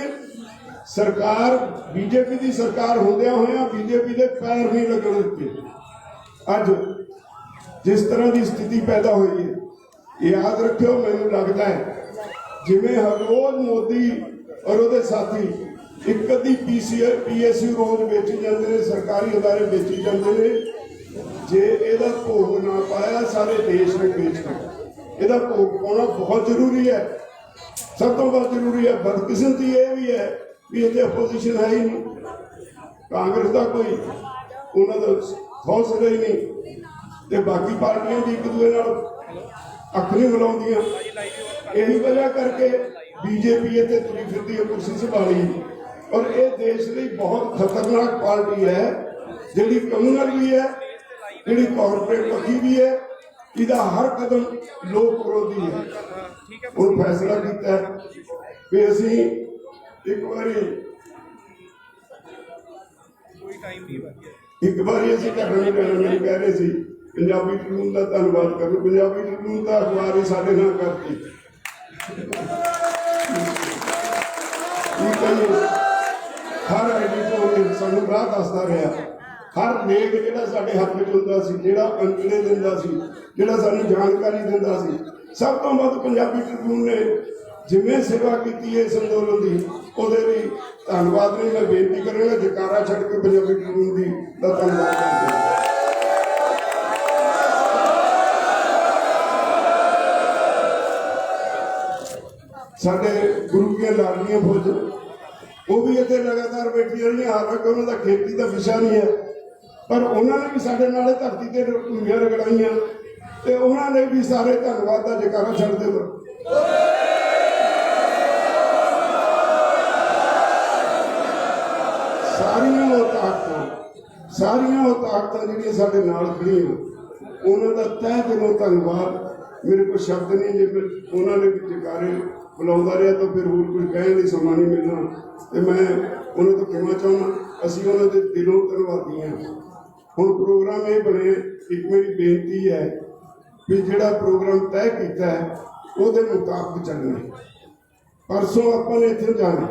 सरकार बीजेपी की सरकार होंदिया होया बीजेपी के पैर नहीं लगन दिते। अज जिस तरह की स्थिति पैदा हुई है याद रखियो, मैनू लगता है जिमें हर रोज मोदी और वो साथी एक अद्धी PSU रोज बेची जाते हैं, सरकारी अदारे बेची जाते हैं। ਜੇ ਇਹਦਾ ਭੋਗ ਨਾ ਪਾਇਆ ਸਾਰੇ ਦੇਸ਼ ਨੇ ਵੇਚਣਾ। ਇਹਦਾ ਭੋਗ ਪਾਉਣਾ ਬਹੁਤ ਜ਼ਰੂਰੀ ਹੈ। ਸਭ ਤੋਂ ਵੱਧ ਜ਼ਰੂਰੀ ਹੈ। ਬਦਕਿਸਮਤੀ ਇਹ ਵੀ ਹੈ ਵੀ ਇਹਦੇ ਆਪੋਜੀਸ਼ਨ ਹੈ ਹੀ ਨਹੀਂ। ਕਾਂਗਰਸ ਦਾ ਕੋਈ ਉਹਨਾਂ ਦਾ ਹੌਸਲਾ ਹੀ ਨਹੀਂ, ਤੇ ਬਾਕੀ ਪਾਰਟੀਆਂ ਵੀ ਇੱਕ ਦੂਜੇ ਨਾਲ ਅੱਖ ਨਹੀਂ ਮਿਲਾਉਂਦੀਆਂ। ਇਹੀ ਵਜ੍ਹਾ ਕਰਕੇ ਬੀਜੇਪੀ ਇੱਥੇ ਤੁਰੀ ਫਿਰਦੀ ਹੈ ਕੁਰਸੀ ਸੰਭਾਲੀ। ਔਰ ਇਹ ਦੇਸ਼ ਲਈ ਬਹੁਤ ਖਤਰਨਾਕ ਪਾਰਟੀ ਹੈ, ਜਿਹੜੀ ਕਮਿਊਨਲ ਵੀ ਹੈ, ਜਿਹੜੀ ਕਾਰਪੋਰੇਟ ਪੱਖੀ ਵੀ ਹੈ। ਇਹਦਾ ਹਰ ਕਦਮ ਲੋਕ ਵਿਰੋਧੀ ਹੈ। ਹੁਣ ਫੈਸਲਾ ਕੀਤਾ ਵੀ ਅਸੀਂ ਇੱਕ ਵਾਰੀ ਅਸੀਂ ਘਟਨਾ ਮੈਨੂੰ ਕਹਿ ਰਹੇ ਸੀ ਪੰਜਾਬੀ ਟ੍ਰਿਬਿਊਨ ਦਾ ਧੰਨਵਾਦ ਕਰੋ। ਪੰਜਾਬੀ ਟ੍ਰਿਬਿਊਨ ਦਾ ਅਖਬਾਰ ਹੀ ਸਾਡੇ ਨਾਲ ਕਰਦੀ। ਹਰ ਐਡੀਟਰ ਸਾਨੂੰ ਰਾਹ ਦੱਸਦਾ ਰਿਹਾ। ਹਰ ਲੇਖ ਜਿਹੜਾ ਸਾਡੇ ਹੱਥ ਵਿੱਚ ਹੁੰਦਾ ਸੀ, ਜਿਹੜਾ ਅੰਕੜੇ ਦਿੰਦਾ ਸੀ, ਜਿਹੜਾ ਸਾਨੂੰ ਜਾਣਕਾਰੀ ਦਿੰਦਾ ਸੀ, ਸਭ ਤੋਂ ਵੱਧ ਪੰਜਾਬੀ ਟ੍ਰਿਬਿਊਨ ਨੇ ਜਿਵੇਂ ਸੇਵਾ ਕੀਤੀ ਹੈ ਇਸ ਅੰਦੋਲਨ ਦੀ, ਉਹਦੇ ਲਈ ਧੰਨਵਾਦ ਲਈ ਮੈਂ ਬੇਨਤੀ ਕਰਾਂਗਾ ਜੈਕਾਰਾ ਛੱਡ ਕੇ ਪੰਜਾਬੀ ਟ੍ਰਿਬਿਊਨ ਦੀ ਦਾ ਧੰਨਵਾਦ ਕਰਦੇ ਹਾਂ। ਸਾਡੇ ਗੁਰੂ ਦੀਆਂ ਲਾਡਲੀਆਂ ਫੌਜ ਉਹ ਵੀ ਇੱਥੇ ਲਗਾਤਾਰ ਬੈਠੀਆਂ ਰਹੀਆਂ। ਹਾਲਾਂਕਿ ਉਹਨਾਂ ਦਾ ਖੇਤੀ ਦਾ ਵਿਸ਼ਾ ਨਹੀਂ ਹੈ, ਪਰ ਉਹਨਾਂ ਨੇ ਵੀ ਸਾਡੇ ਨਾਲ ਧਰਤੀ ਤੇ ਭੂਮੀਆਂ ਰਗੜਾਈਆਂ, ਤੇ ਉਹਨਾਂ ਨੇ ਵੀ ਸਾਰੇ ਧੰਨਵਾਦ ਦਾ ਜੈਕਾਰਾ ਛੱਡ ਦਿਓ। ਸਾਰੀਆਂ ਉਹ ਤਾਕਤਾਂ ਜਿਹੜੀਆਂ ਸਾਡੇ ਨਾਲ ਖੜੀਆਂ, ਉਹਨਾਂ ਦਾ ਤਹਿ ਦਿਲੋਂ ਧੰਨਵਾਦ। ਮੇਰੇ ਕੋਲ ਸ਼ਬਦ ਨਹੀਂ। ਜੇ ਉਹਨਾਂ ਨੇ ਜੈਕਾਰੇ ਬੁਲਾਉਂਦਾ ਰਿਹਾ ਤਾਂ ਫਿਰ ਹੋਰ ਕੋਈ ਕਹਿਣ ਲਈ ਸਮਾਂ ਨਹੀਂ ਮਿਲਣਾ, ਤੇ ਮੈਂ ਉਹਨਾਂ ਤੋਂ ਕਹਿਣਾ ਚਾਹੁੰਦਾ ਅਸੀਂ ਉਹਨਾਂ ਦੇ ਦਿਲੋਂ ਧੰਨਵਾਦੀ ਹਾਂ। ਹੁਣ ਪ੍ਰੋਗਰਾਮ ਇਹ ਬਣੇ, ਇੱਕ ਮੇਰੀ ਬੇਨਤੀ ਹੈ ਵੀ ਜਿਹੜਾ ਪ੍ਰੋਗਰਾਮ ਤੈਅ ਕੀਤਾ ਹੈ ਉਹਦੇ ਮੁਤਾਬਕ ਚੱਲਣਾ। ਪਰਸੋਂ ਆਪਾਂ ਨੇ ਇੱਥੇ ਜਾਣਾ।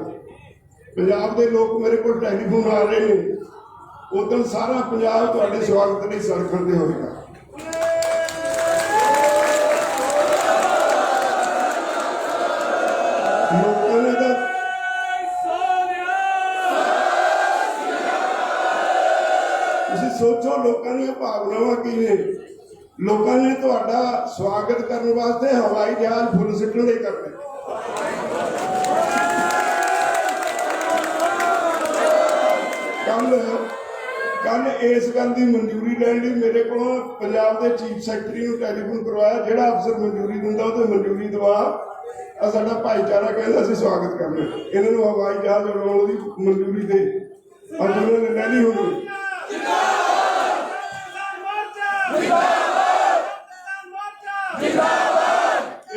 ਪੰਜਾਬ ਦੇ ਲੋਕ ਮੇਰੇ ਕੋਲ ਟੈਲੀਫੋਨ ਆ ਰਹੇ ਨੇ। ਉਦੋਂ ਸਾਰਾ ਪੰਜਾਬ ਤੁਹਾਡੇ ਸਵਾਗਤ ਲਈ ਸੜਕਾਂ ਤੇ ਹੋਵੇਗਾ। ਲੋਕਾਂ ਨੇ ਤਾਂ ਤੁਸੀਂ ਸੋਚੋ ਲੋਕਾਂ ਦੀਆਂ ਭਾਵਨਾਵਾਂ ਕੀ ਨੇ। ਲੋਕਾਂ ਨੇ ਤੁਹਾਡਾ ਸਵਾਗਤ ਕਰਨ ਵਾਸਤੇ ਹਵਾਈ ਜਹਾਜ਼ ਫੁੱਲ ਸਿੱਟਣ ਲਈ ਕਰਦੇ। ਕੱਲ ਇਸ ਗੱਲ ਦੀ ਮਨਜ਼ੂਰੀ ਲੈਣ ਲਈ ਮੇਰੇ ਕੋਲੋਂ ਪੰਜਾਬ ਦੇ ਚੀਫ ਸੈਕਟਰੀ ਨੂੰ ਟੈਲੀਫੋਨ ਕਰਵਾਇਆ। ਜਿਹੜਾ ਅਫਸਰ ਮਨਜ਼ੂਰੀ ਦਿੰਦਾ ਉਹ ਤੇ ਮਨਜ਼ੂਰੀ ਦਵਾ। ਸਾਡਾ ਭਾਈਚਾਰਾ ਕਹਿੰਦਾ ਅਸੀਂ ਸਵਾਗਤ ਕਰਨਾ, ਇਹਨਾਂ ਨੂੰ ਹਵਾਈ ਜਹਾਜ਼ ਉਡਾਉਣ ਦੀ ਮਨਜ਼ੂਰੀ ਦੇ। ਅੱਜ ਉਹਨਾਂ ਨੇ ਲੈ ਲਈ ਹੋਣੀ।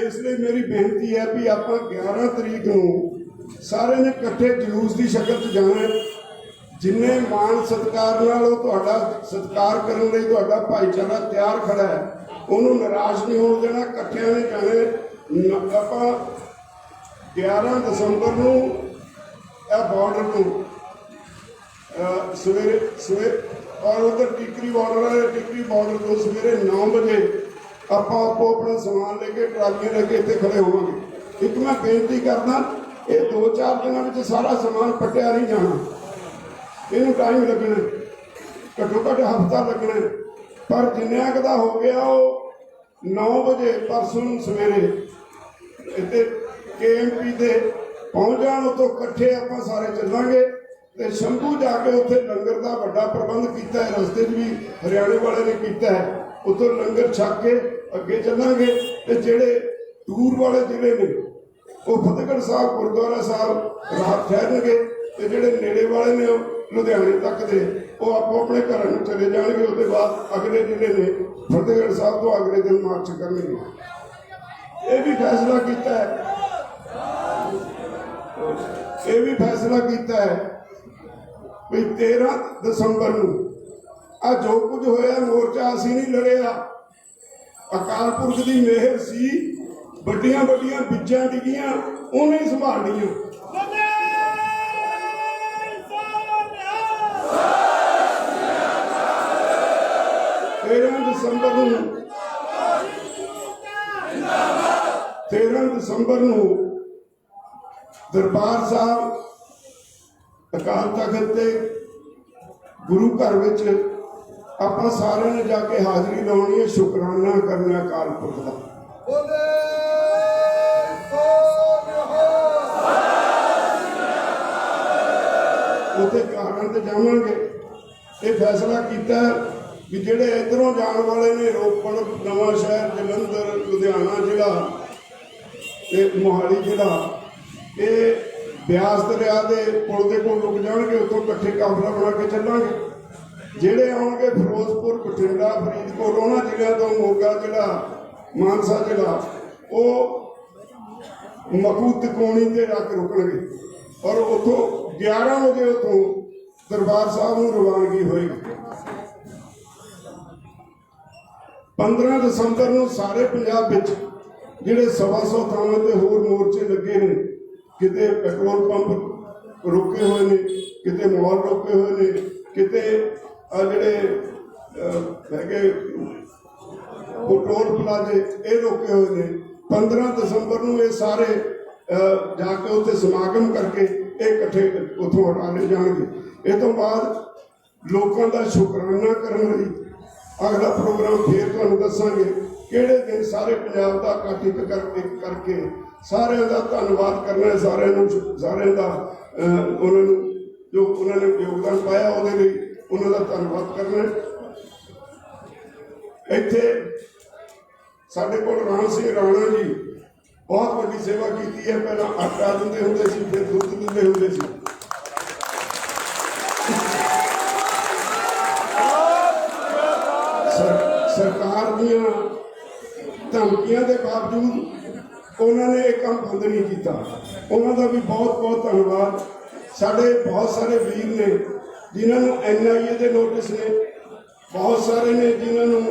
ਇਸ ਲਈ ਮੇਰੀ ਬੇਨਤੀ ਹੈ ਵੀ ਆਪਾਂ 11 ਤਰੀਕ ਨੂੰ ਸਾਰੇ ਨੇ ਇਕੱਠੇ ਜਲੂਸ ਦੀ ਸ਼ਕਲ 'ਚ ਜਾਣਾ। ਜਿੰਨੇ ਮਾਣ ਸਤਿਕਾਰ ਨਾਲ ਉਹ ਤੁਹਾਡਾ ਸਤਿਕਾਰ ਕਰਨ ਲਈ ਤੁਹਾਡਾ ਭਾਈਚਾਰਾ ਤਿਆਰ ਖੜਾ ਹੈ, ਉਹਨੂੰ ਨਿਰਾਸ਼ ਨਹੀਂ ਹੋਣ ਦੇਣਾ। ਇਕੱਠਿਆਂ ਨੇ ਜਾਣੇ। ਆਪਾਂ 11 ਦਸੰਬਰ ਨੂੰ ਇਹ ਬਾਰਡਰ ਤੋਂ ਸਵੇਰੇ ਔਰ ਉਧਰ ਟਿਕਰੀ ਬਾਰਡਰ ਤੋਂ ਸਵੇਰੇ 9 ਵਜੇ ਆਪਾਂ ਆਪੋ ਆਪਣਾ ਸਮਾਨ ਲੈ ਕੇ ਟਰਾਲੀਆਂ ਲੈ ਕੇ ਇੱਥੇ ਖੜੇ ਹੋਵਾਂਗੇ। ਇੱਕ ਮੈਂ ਬੇਨਤੀ ਕਰਦਾ, ਇਹ 2-4 ਦਿਨਾਂ ਵਿੱਚ ਸਾਰਾ ਸਮਾਨ ਪੱਟਿਆ ਨਹੀਂ ਜਾਣਾ। ਇਹਨੂੰ ਟਾਈਮ ਲੱਗਣਾ, ਘੱਟੋ ਘੱਟ ਹਫ਼ਤਾ ਲੱਗਣਾ। ਪਰ ਜਿੰਨਿਆਂ ਕੁ ਦਾ ਹੋ ਗਿਆ ਉਹ 9 ਵਜੇ ਪਰਸੋਂ ਨੂੰ ਸਵੇਰੇ ਇੱਥੇ KMP ਤੇ ਪਹੁੰਚ ਜਾਣ। ਉੱਥੋਂ ਇਕੱਠੇ ਆਪਾਂ ਸਾਰੇ ਚੱਲਾਂਗੇ ਤੇ ਸ਼ੰਭੂ ਜਾ ਕੇ ਉੱਥੇ ਲੰਗਰ ਦਾ ਵੱਡਾ ਪ੍ਰਬੰਧ ਕੀਤਾ ਹੈ। ਰਸਤੇ 'ਚ ਵੀ ਹਰਿਆਣੇ ਵਾਲੇ ਨੇ ਕੀਤਾ ਹੈ। ਉੱਥੋਂ ਲੰਗਰ ਛਕ ਕੇ ਅੱਗੇ ਚੱਲਾਂਗੇ। ਤੇ ਜਿਹੜੇ ਦੂਰ ਵਾਲੇ ਜ਼ਿਲ੍ਹੇ ਨੇ ਉਹ ਫਤਿਹਗੜ੍ਹ ਸਾਹਿਬ ਗੁਰਦੁਆਰਾ ਸਾਹਿਬ ਰਾਤ ਠਹਿਰਨਗੇ, ਤੇ ਜਿਹੜੇ ਨੇੜੇ ਵਾਲੇ ਨੇ ਉਹ ਲੁਧਿਆਣੇ ਤੱਕ ਦੇ ਉਹ ਆਪੋ ਆਪਣੇ ਘਰਾਂ ਨੂੰ ਚਲੇ ਜਾਣਗੇ। ਉਹਦੇ ਬਾਅਦ ਅਗਲੇ ਜ਼ਿਲ੍ਹੇ ਨੇ ਫਤਿਹਗੜ੍ਹ ਸਾਹਿਬ ਤੋਂ ਅਗਲੇ ਦਿਨ ਮਾਰਚ ਕਰਨਗੇ। ਇਹ ਵੀ ਫੈਸਲਾ ਕੀਤਾ ਹੈ ਵੀ 13 ਦਸੰਬਰ ਨੂੰ ਆ ਜੋ ਕੁਝ ਹੋਇਆ ਮੋਰਚਾ ਅਸੀਂ ਨਹੀਂ ਲੜਿਆ। ਅਕਾਲ ਪੁਰਖ ਦੀ ਮਿਹਰ ਸੀ। ਵੱਡੀਆਂ ਬਿੱਜਾਂ ਡਿੱਗੀਆਂ ਉਹਨੇ ਹੀ ਸੰਭਾਲੀਆਂ। 13 ਦਸੰਬਰ ਨੂੰ ਦਰਬਾਰ ਸਾਹਿਬ ਅਕਾਲ ਤਖਤ ਤੇ ਗੁਰੂ ਘਰ ਵਿੱਚ ਆਪਾਂ ਸਾਰਿਆਂ ਨੇ ਜਾ ਕੇ ਹਾਜ਼ਰੀ ਲਾਉਣੀ ਹੈ, ਸ਼ੁਕਰਾਨਾ ਕਰਨਾ ਅਕਾਲ ਪੁਰਖ ਦਾ। ਉੱਥੇ ਕਾਰਾਂ ਤੇ ਜਾਵਾਂਗੇ। ਇਹ ਫੈਸਲਾ ਕੀਤਾ ਵੀ ਜਿਹੜੇ ਇੱਧਰੋਂ ਜਾਣ ਵਾਲੇ ਨੇ, ਰੋਪੜ, ਨਵਾਂ ਸ਼ਹਿਰ, ਜਲੰਧਰ, ਲੁਧਿਆਣਾ ਜ਼ਿਲ੍ਹਾ ਤੇ ਮੋਹਾਲੀ ਜ਼ਿਲ੍ਹਾ, ਇਹ ਬਿਆਸ ਦਰਿਆ ਦੇ ਪੁਲ ਦੇ ਕੋਲ ਰੁਕ ਜਾਣਗੇ। ਉੱਥੋਂ ਇਕੱਠੇ ਕਾਫਲਾ ਬਣਾ ਕੇ ਚੱਲਾਂਗੇ। ਜਿਹੜੇ ਆਉਣਗੇ ਫਿਰੋਜ਼ਪੁਰ, ਬਠਿੰਡਾ, ਫਰੀਦਕੋਟ, ਉਹਨਾਂ ਜ਼ਿਲ੍ਹਿਆਂ ਤੋਂ, ਮੋਗਾ ਜ਼ਿਲ੍ਹਾ, ਮਾਨਸਾ ਜ਼ਿਲ੍ਹਾ, ਉਹ ਮਖੂ ਤਿਕੋਣੀ ਤੇ ਜਾ ਕੇ ਰੁਕਣਗੇ ਔਰ ਉੱਥੋਂ 11 ਵਜੇ ਉੱਥੋਂ ਦਰਬਾਰ ਸਾਹਿਬ ਨੂੰ ਰਵਾਨਗੀ ਹੋਏਗੀ। 15 ਦਸੰਬਰ ਨੂੰ ਸਾਰੇ ਪੰਜਾਬ ਵਿੱਚ ਜਿਹੜੇ 125 ਥਾਵਾਂ ਤੇ ਹੋਰ ਮੋਰਚੇ ਲੱਗੇ ਨੇ, ਕਿਤੇ ਪੈਟਰੋਲ ਪੰਪ ਰੁਕੇ ਹੋਏ ਨੇ, ਕਿਤੇ ਮਾਲ ਰੁਕੇ ਹੋਏ ਨੇ, ਕਿਤੇ ਆ ਜਿਹੜੇ ਹੈਗੇ ਪੈਟਰੋਲ ਪਲਾਜ਼ੇ ਇਹ ਰੁਕੇ ਹੋਏ ਨੇ। 15 ਦਸੰਬਰ ਨੂੰ ਇਹ ਸਾਰੇ ਜਾ ਕੇ ਉੱਥੇ ਸਮਾਗਮ ਕਰਕੇ ਇਹ ਇਕੱਠੇ ਉੱਥੋਂ ਹਟਾ ਲਏ ਜਾਣਗੇ। ਇਹ ਤੋਂ ਬਾਅਦ ਲੋਕਾਂ ਦਾ ਸ਼ੁਕਰਾਨਾ ਕਰਨ ਲਈ ਅਗਲਾ ਪ੍ਰੋਗਰਾਮ ਫੇਰ ਤੁਹਾਨੂੰ ਦੱਸਾਂਗੇ ਕਿਹੜੇ ਦਿਨ ਸਾਰੇ ਪੰਜਾਬ ਦਾ ਇਕੱਠ ਇੱਕ ਕਰਕੇ ਸਾਰਿਆਂ ਦਾ ਧੰਨਵਾਦ ਕਰਨਾ, ਸਾਰਿਆਂ ਦਾ ਉਹਨਾਂ ਨੂੰ ਜੋ ਉਹਨਾਂ ਨੇ ਯੋਗਦਾਨ ਪਾਇਆ ਉਹਦੇ ਲਈ ਉਹਨਾਂ ਦਾ ਧੰਨਵਾਦ ਕਰਨਾ। ਇੱਥੇ ਸਾਡੇ ਕੋਲ ਰਾਮ ਸਿੰਘ ਰਾਣਾ ਜੀ ਬਹੁਤ ਵੱਡੀ ਸੇਵਾ ਕੀਤੀ ਹੈ। ਪਹਿਲਾਂ ਆਟਾ ਦਿੰਦੇ ਹੁੰਦੇ ਸੀ, ਫਿਰ ਦੁੱਧ ਦਿੰਦੇ ਹੁੰਦੇ ਸੀ। ਸਰਕਾਰ ਦੀਆਂ ਧਮਕੀਆਂ ਦੇ ਬਾਵਜੂਦ ਉਹਨਾਂ ਨੇ ਇਹ ਕੰਮ ਬੰਦ ਨਹੀਂ ਕੀਤਾ। ਉਹਨਾਂ ਦਾ ਵੀ ਬਹੁਤ ਬਹੁਤ ਧੰਨਵਾਦ। ਸਾਡੇ ਬਹੁਤ ਸਾਰੇ ਵੀਰ ਨੇ ਜਿਨ੍ਹਾਂ ਨੂੰ NIA ਦੇ ਨੋਟਿਸ ਨੇ, ਬਹੁਤ ਸਾਰੇ ਨੇ ਜਿਨ੍ਹਾਂ ਨੂੰ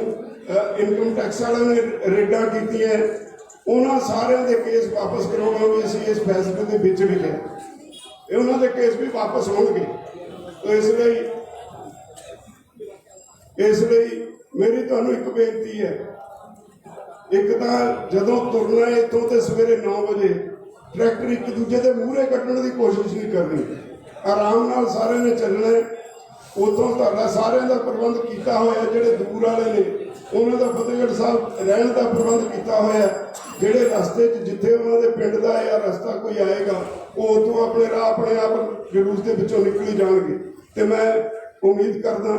ਇਨਕਮ ਟੈਕਸ ਵਾਲਿਆਂ ਨੇ ਰੇਡਾਂ ਕੀਤੀਆਂ। ਉਹਨਾਂ ਸਾਰਿਆਂ ਦੇ ਕੇਸ ਵਾਪਸ ਕਰਾਉਣਾ ਵੀ ਅਸੀਂ ਇਸ ਫੈਸਲੇ ਦੇ ਵਿੱਚ ਲਿਖਿਆ। ਇਹ ਉਹਨਾਂ ਦੇ ਕੇਸ ਵੀ ਵਾਪਸ ਹੋਣਗੇ। ਇਸ ਲਈ ਮੇਰੀ ਤੁਹਾਨੂੰ ਇੱਕ ਬੇਨਤੀ ਹੈ, ਇੱਕ ਤਾਂ ਜਦੋਂ ਤੁਰਨਾ ਇੱਥੋਂ ਤੇ ਸਵੇਰੇ 9 ਵਜੇ ਟਰੈਕਟਰ ਇੱਕ ਦੂਜੇ ਦੇ ਮੂਹਰੇ ਕੱਢਣ ਦੀ ਕੋਸ਼ਿਸ਼ ਨਹੀਂ ਕਰਨੀ। ਆਰਾਮ ਨਾਲ ਸਾਰਿਆਂ ਨੇ ਚੱਲਣਾ। ਉੱਥੋਂ ਤੁਹਾਡਾ ਸਾਰਿਆਂ ਦਾ ਪ੍ਰਬੰਧ ਕੀਤਾ ਹੋਇਆ। ਜਿਹੜੇ ਦੂਰ ਵਾਲੇ ਨੇ ਉਹਨਾਂ ਦਾ ਫਤਿਹਗੜ੍ਹ ਸਾਹਿਬ ਰਹਿਣ ਦਾ ਪ੍ਰਬੰਧ ਕੀਤਾ ਹੋਇਆ। ਜਿਹੜੇ ਰਸਤੇ 'ਚ ਜਿੱਥੇ ਉਹਨਾਂ ਦੇ ਪਿੰਡ ਦਾ ਜਾਂ ਰਸਤਾ ਕੋਈ ਆਏਗਾ ਉਹ ਉੱਥੋਂ ਆਪਣੇ ਰਾਹ ਆਪਣੇ ਆਪ ਜਲੂਸ ਦੇ ਵਿੱਚੋਂ ਨਿਕਲੀ ਜਾਣਗੇ। ਤੇ ਮੈਂ ਉਮੀਦ ਕਰਦਾ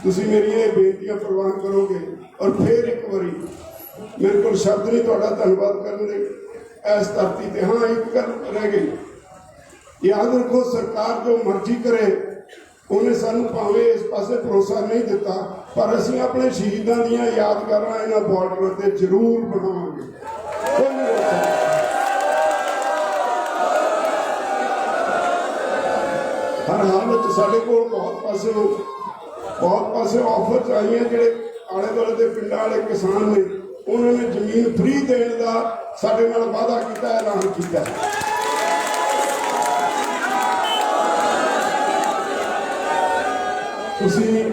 ਤੁਸੀਂ ਮੇਰੀਆਂ ਇਹ ਬੇਨਤੀਆਂ ਪ੍ਰਵਾਨ ਕਰੋਗੇ। ਔਰ ਫਿਰ ਇੱਕ ਵਾਰੀ ਮੇਰੇ ਕੋਲ ਸ਼ਬਦ ਨਹੀਂ ਤੁਹਾਡਾ ਧੰਨਵਾਦ ਕਰਨ ਲਈ ਇਸ ਧਰਤੀ ਤੇ। ਹਾਂ, ਇੱਕ ਗੱਲ ਰਹਿ ਗਈ, ਯਾਦ ਰੱਖੋ, ਸਰਕਾਰ ਜੋ ਮਰਜ਼ੀ ਕਰੇ, ਉਹਨੇ ਸਾਨੂੰ ਭਾਵੇਂ ਇਸ ਪਾਸੇ ਭਰੋਸਾ ਨਹੀਂ ਦਿੱਤਾ, ਪਰ ਅਸੀਂ ਆਪਣੇ ਸ਼ਹੀਦਾਂ ਦੀਆਂ ਯਾਦਗਾਰਾਂ ਇਹਨਾਂ ਬਾਰਡਰਾਂ ਤੇ ਜ਼ਰੂਰ ਬਣਾਵਾਂਗੇ। ਕੋਈ ਨਹੀਂ ਰੋਕ ਸਕਦਾ। ਹਰ ਹਾਲਤ ਸਾਡੇ ਕੋਲ ਬਹੁਤ ਪਾਸੇ ਆਫਰਸ ਆਈਆਂ। ਜਿਹੜੇ ਆਲੇ ਦੁਆਲੇ ਦੇ ਪਿੰਡਾਂ ਵਾਲੇ ਕਿਸਾਨ ਨੇ ਉਹਨਾਂ ਨੇ ਜ਼ਮੀਨ ਫ੍ਰੀ ਦੇਣ ਦਾ ਸਾਡੇ ਨਾਲ ਵਾਅਦਾ ਕੀਤਾ, ਐਲਾਨ ਕੀਤਾ। ਤੁਸੀਂ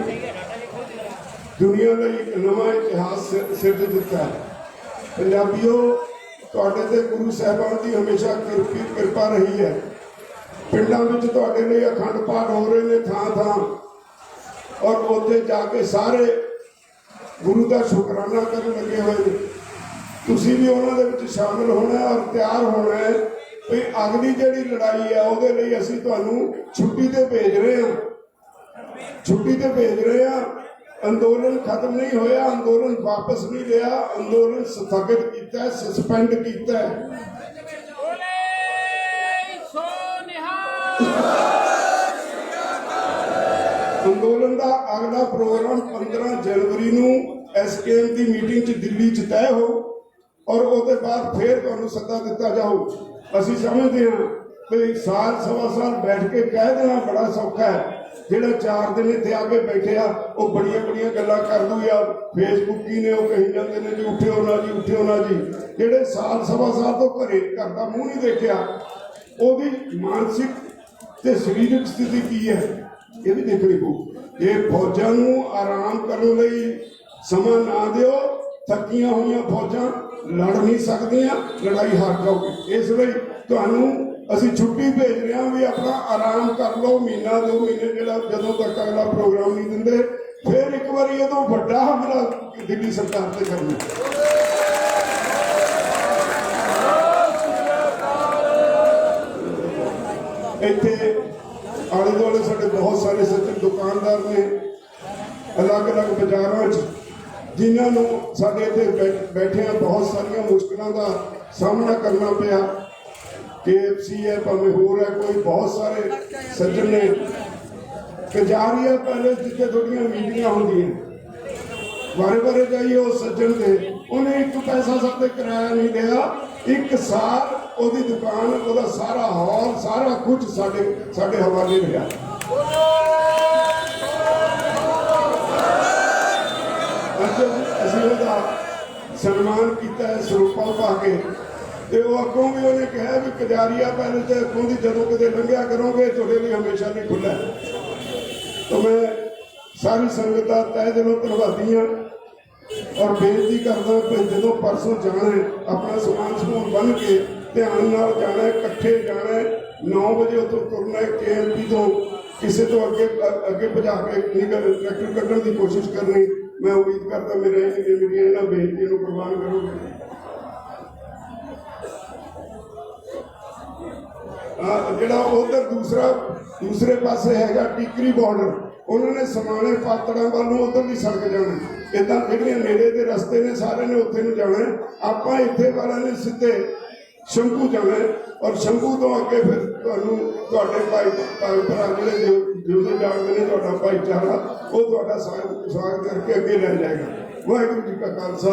ਦੁਨੀਆ ਲਈ ਇੱਕ ਨਵਾਂ ਇਤਿਹਾਸ ਸਿਰਜ ਦਿੱਤਾ ਹੈ। ਪੰਜਾਬੀਓ, ਤੁਹਾਡੇ ਤੇ ਗੁਰੂ ਸਾਹਿਬਾਨ ਦੀ ਹਮੇਸ਼ਾ ਕਿਰਪਾ ਰਹੀ ਹੈ। ਪਿੰਡਾਂ ਵਿੱਚ ਤੁਹਾਡੇ ਲਈ ਅਖੰਡ ਪਾਠ ਹੋ ਰਹੇ ਨੇ ਥਾਂ ਔਰ ਉੱਥੇ ਜਾ ਕੇ ਸਾਰੇ ਗੁਰੂ ਦਾ ਸ਼ੁਕਰਾਨਾ ਕਰਨ ਲੱਗੇ ਹੋਏ ਨੇ। ਤੁਸੀਂ ਵੀ ਉਹਨਾਂ ਦੇ ਵਿੱਚ ਸ਼ਾਮਿਲ ਹੋਣਾ ਔਰ ਤਿਆਰ ਹੋਣਾ ਹੈ ਵੀ ਅਗਲੀ ਜਿਹੜੀ ਲੜਾਈ ਹੈ ਉਹਦੇ ਲਈ ਅਸੀਂ ਤੁਹਾਨੂੰ ਛੁੱਟੀ ਤੇ ਭੇਜ ਰਹੇ ਹਾਂ। ਅੰਦੋਲਨ ਖਤਮ ਨਹੀਂ ਹੋਇਆ, ਅੰਦੋਲਨ ਵਾਪਸ ਨਹੀਂ ਲਿਆ, ਅੰਦੋਲਨ ਸਥਗਿਤ ਕੀਤਾ, ਸਸਪੈਂਡ ਕੀਤਾ। ਅੰਦੋਲਨ ਦਾ ਅਗਲਾ ਪ੍ਰੋਗਰਾਮ 15 ਜਨਵਰੀ ਨੂੰ SKM ਦੀ ਮੀਟਿੰਗ 'ਚ ਦਿੱਲੀ 'ਚ ਤੈਅ ਹੋ ਔਰ ਉਹਦੇ ਬਾਅਦ ਫਿਰ ਤੁਹਾਨੂੰ ਸੱਦਾ ਦਿੱਤਾ ਜਾਊ। ਅਸੀਂ ਸਮਝਦੇ ਹਾਂ ਕਿ ਸਾਲ ਸਵਾ ਸਾਲ ਬੈਠ ਕੇ ਕਹਿ ਦੇਣਾ ਬੜਾ ਸੌਖਾ ਹੈ। ਜਿਹੜਾ 4 ਦਿਨ ਇੱਥੇ ਆ ਕੇ ਬੈਠਿਆ ਉਹ ਬੜੀਆਂ ਗੱਲਾਂ ਕਰ ਦੂਗਾ। ਫੇਸਬੁੱਕੀ ਨੇ ਉਹ ਕਹੀ ਜਾਂਦੇ ਨੇ ਜੀ ਉੱਠਿਓ ਨਾ ਜੀ। ਜਿਹੜੇ ਸਾਲ ਸਵਾ ਸਾਲ ਤੋਂ ਘਰ ਦਾ ਮੂੰਹ ਨਹੀਂ ਦੇਖਿਆ, ਉਹਦੀ ਮਾਨਸਿਕ ਤੇ ਸਰੀਰਕ ਸਥਿਤੀ ਕੀ ਹੈ ਇਹ ਵੀ ਦੇਖਣੀ ਪਊ। ਜੇ ਫੌਜਾਂ ਨੂੰ ਆਰਾਮ ਕਰਨ ਲਈ ਸਮਾਂ ਨਾ ਦਿਓ, ਥੱਕੀਆਂ ਹੋਈਆਂ ਫੌਜਾਂ ਲੜ ਨਹੀਂ ਸਕਦੀਆਂ, ਲੜਾਈ ਹਾਰ ਜਾਓਗੇ। ਇਸ ਲਈ ਤੁਹਾਨੂੰ ਅਸੀਂ ਛੁੱਟੀ ਭੇਜ ਰਹੇ ਹਾਂ ਵੀ ਆਪਣਾ ਆਰਾਮ ਕਰ ਲਓ, ਮਹੀਨਾ 2 ਮਹੀਨੇ, ਜਿਹੜਾ ਜਦੋਂ ਤੱਕ ਅਗਲਾ ਪ੍ਰੋਗਰਾਮ ਨਹੀਂ ਦਿੰਦੇ। ਫਿਰ ਇੱਕ ਵਾਰੀ ਇਹ ਤੋਂ ਵੱਡਾ ਹਮਲਾ ਦਿੱਲੀ ਸਰਕਾਰ ਤੇ ਕਰਨਾ। ਇੱਥੇ ਆਲੇ ਦੁਆਲੇ ਸਾਡੇ ਬਹੁਤ ਸਾਰੇ ਸੱਜਣ ਦੁਕਾਨਦਾਰ ਨੇ ਅਲੱਗ-ਅਲੱਗ ਬਾਜ਼ਾਰਾਂ 'ਚ, ਜਿਨ੍ਹਾਂ ਨੂੰ ਸਾਡੇ ਇੱਥੇ ਬੈਠਿਆਂ ਬਹੁਤ ਸਾਰੀਆਂ ਮੁਸ਼ਕਲਾਂ ਦਾ ਸਾਹਮਣਾ ਕਰਨਾ ਪਿਆ। KFC ਹੈ, ਭਾਵੇਂ ਹੋਰ ਹੈ, ਕੋਈ ਬਹੁਤ ਸਾਰੇ ਸੱਜਣ ਨੇ। ਕਜਾਰੀਆ ਪੈਲੇਸ ਜਿੱਥੇ ਤੁਹਾਡੀਆਂ ਮੀਟਿੰਗਾਂ ਹੁੰਦੀਆਂ, ਵਾਰੇ ਜਾਈਏ ਉਸ ਸੱਜਣ ਦੇ, ਉਹਨੇ 1 ਪੈਸਾ ਸਾਡੇ ਕਿਰਾਇਆ ਨਹੀਂ ਲਿਆ। 1 ਸਾਲ ਉਹਦੀ ਦੁਕਾਨ, ਉਹਦਾ ਸਾਰਾ ਹਾਲ, ਸਾਰਾ ਕੁਝ ਸਾਡੇ ਹਵਾਲੇ ਰਿਹਾ। ਅੱਜ ਅਸੀਂ ਉਹਦਾ ਸਨਮਾਨ ਕੀਤਾ ਹੈ ਸਰੂਪਾ ਪਾ ਕੇ, ਤੇ ਉਹ ਅੱਗੋਂ ਵੀ ਉਹਨੇ ਕਿਹਾ ਵੀ ਕਜਾਰੀਆ ਪੈਲੇਸ ਤੇ ਅੱਗੋਂ ਦੀ ਜਦੋਂ ਕਿਤੇ ਲੰਘਿਆ ਕਰੋਗੇ ਤੁਹਾਡੇ ਲਈ ਹਮੇਸ਼ਾ ਲਈ ਖੁੱਲ੍ਹਾ ਹੈ। ਤਾਂ ਮੈਂ ਸਾਰੀ ਸੰਗਤ ਦਾ ਤਹਿ ਦਿਲੋਂ ਧੰਨਵਾਦੀ ਹਾਂ ਔਰ ਬੇਨਤੀ ਕਰਦਾ ਕਿ ਜਦੋਂ ਪਰਸੋਂ ਜਾਣਾ ਹੈ, ਆਪਣਾ ਸਮਾਨ ਸਮੂਨ ਬੰਨ੍ਹ ਕੇ ਧਿਆਨ ਨਾਲ ਜਾਣਾ ਹੈ, ਇਕੱਠੇ ਜਾਣਾ ਹੈ। 9 ਵਜੇ ਉੱਥੋਂ ਤੁਰਨਾ ਹੈ। KMP ਤੋਂ ਕਿਸੇ ਤੋਂ ਅੱਗੇ ਭਜਾ ਕੇ ਟਰੈਕਟਰ ਕੱਢਣ ਦੀ ਕੋਸ਼ਿਸ਼ ਕਰਨੀ। ਮੈਂ ਉਮੀਦ ਕਰਦਾ ਮੇਰੀਆਂ ਇਹਨਾਂ ਬੇਨਤੀਆਂ ਨੂੰ ਪ੍ਰਵਾਨ ਕਰੋਗੇ। ਜਿਹੜਾ ਉਧਰ ਦੂਸਰੇ ਪਾਸੇ ਹੈਗਾ ਟਿਕਰੀ ਬਾਰਡਰ, ਉਹਨਾਂ ਨੇ ਸਮਾਣੇ ਪਾਤੜਾਂ ਵੱਲ ਨੂੰ ਉਧਰ ਦੀ ਸੜਕ ਜਾਣਾ। ਇੱਦਾਂ ਜਿਹੜੀਆਂ ਨੇੜੇ ਦੇ ਰਸਤੇ ਨੇ ਸਾਰੇ ਨੇ ਉੱਥੇ ਨੂੰ ਜਾਣਾ। ਆਪਾਂ ਇੱਥੇ ਵਾਲਿਆਂ ਨੇ ਸਿੱਧੇ ਸ਼ੰਭੂ ਜਾਣਾ ਔਰ ਸ਼ੰਭੂ ਤੋਂ ਅੱਗੇ ਫਿਰ ਤੁਹਾਨੂੰ ਤੁਹਾਡੇ ਭਾਈ ਭਰਾ ਜਿਹੜੇ ਜਿਉਂਦੇ ਜਾਗਦੇ ਨੇ, ਤੁਹਾਡਾ ਭਾਈਚਾਰਾ, ਉਹ ਤੁਹਾਡਾ ਸਵਾਗਤ ਕਰਕੇ ਅੱਗੇ ਲੈ ਜਾਏਗਾ। ਵਾਹਿਗੁਰੂ ਜੀ ਕਾ ਖਾਲਸਾ,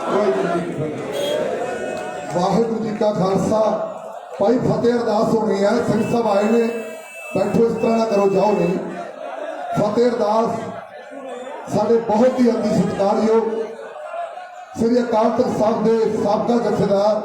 ਵਾਹਿਗੁਰੂ ਜੀ ਕੀ ਫਤਿਹ। ਵਾਹਿਗੁਰੂ ਜੀ ਕਾ ਖਾਲਸਾ। ਭਾਈ ਫਤਿਹ ਅਰਦਾਸ ਹੋਣੀ ਹੈ। ਸਿੰਘ ਸਾਹਿਬ ਆਏ ਨੇ, ਬੈਠੋ, ਇਸ ਤਰ੍ਹਾਂ ਨਾ ਕਰੋ, ਜਾਓ ਨਹੀਂ। ਫਤਿਹ ਅਰਦਾਸ ਸਾਡੇ ਬਹੁਤ ਹੀ ਅਤੀ ਸਤਿਕਾਰਯੋਗ ਸ੍ਰੀ ਅਕਾਲ ਤਖਤ ਸਾਹਿਬ ਦੇ ਸਾਬਕਾ ਜਥੇਦਾਰ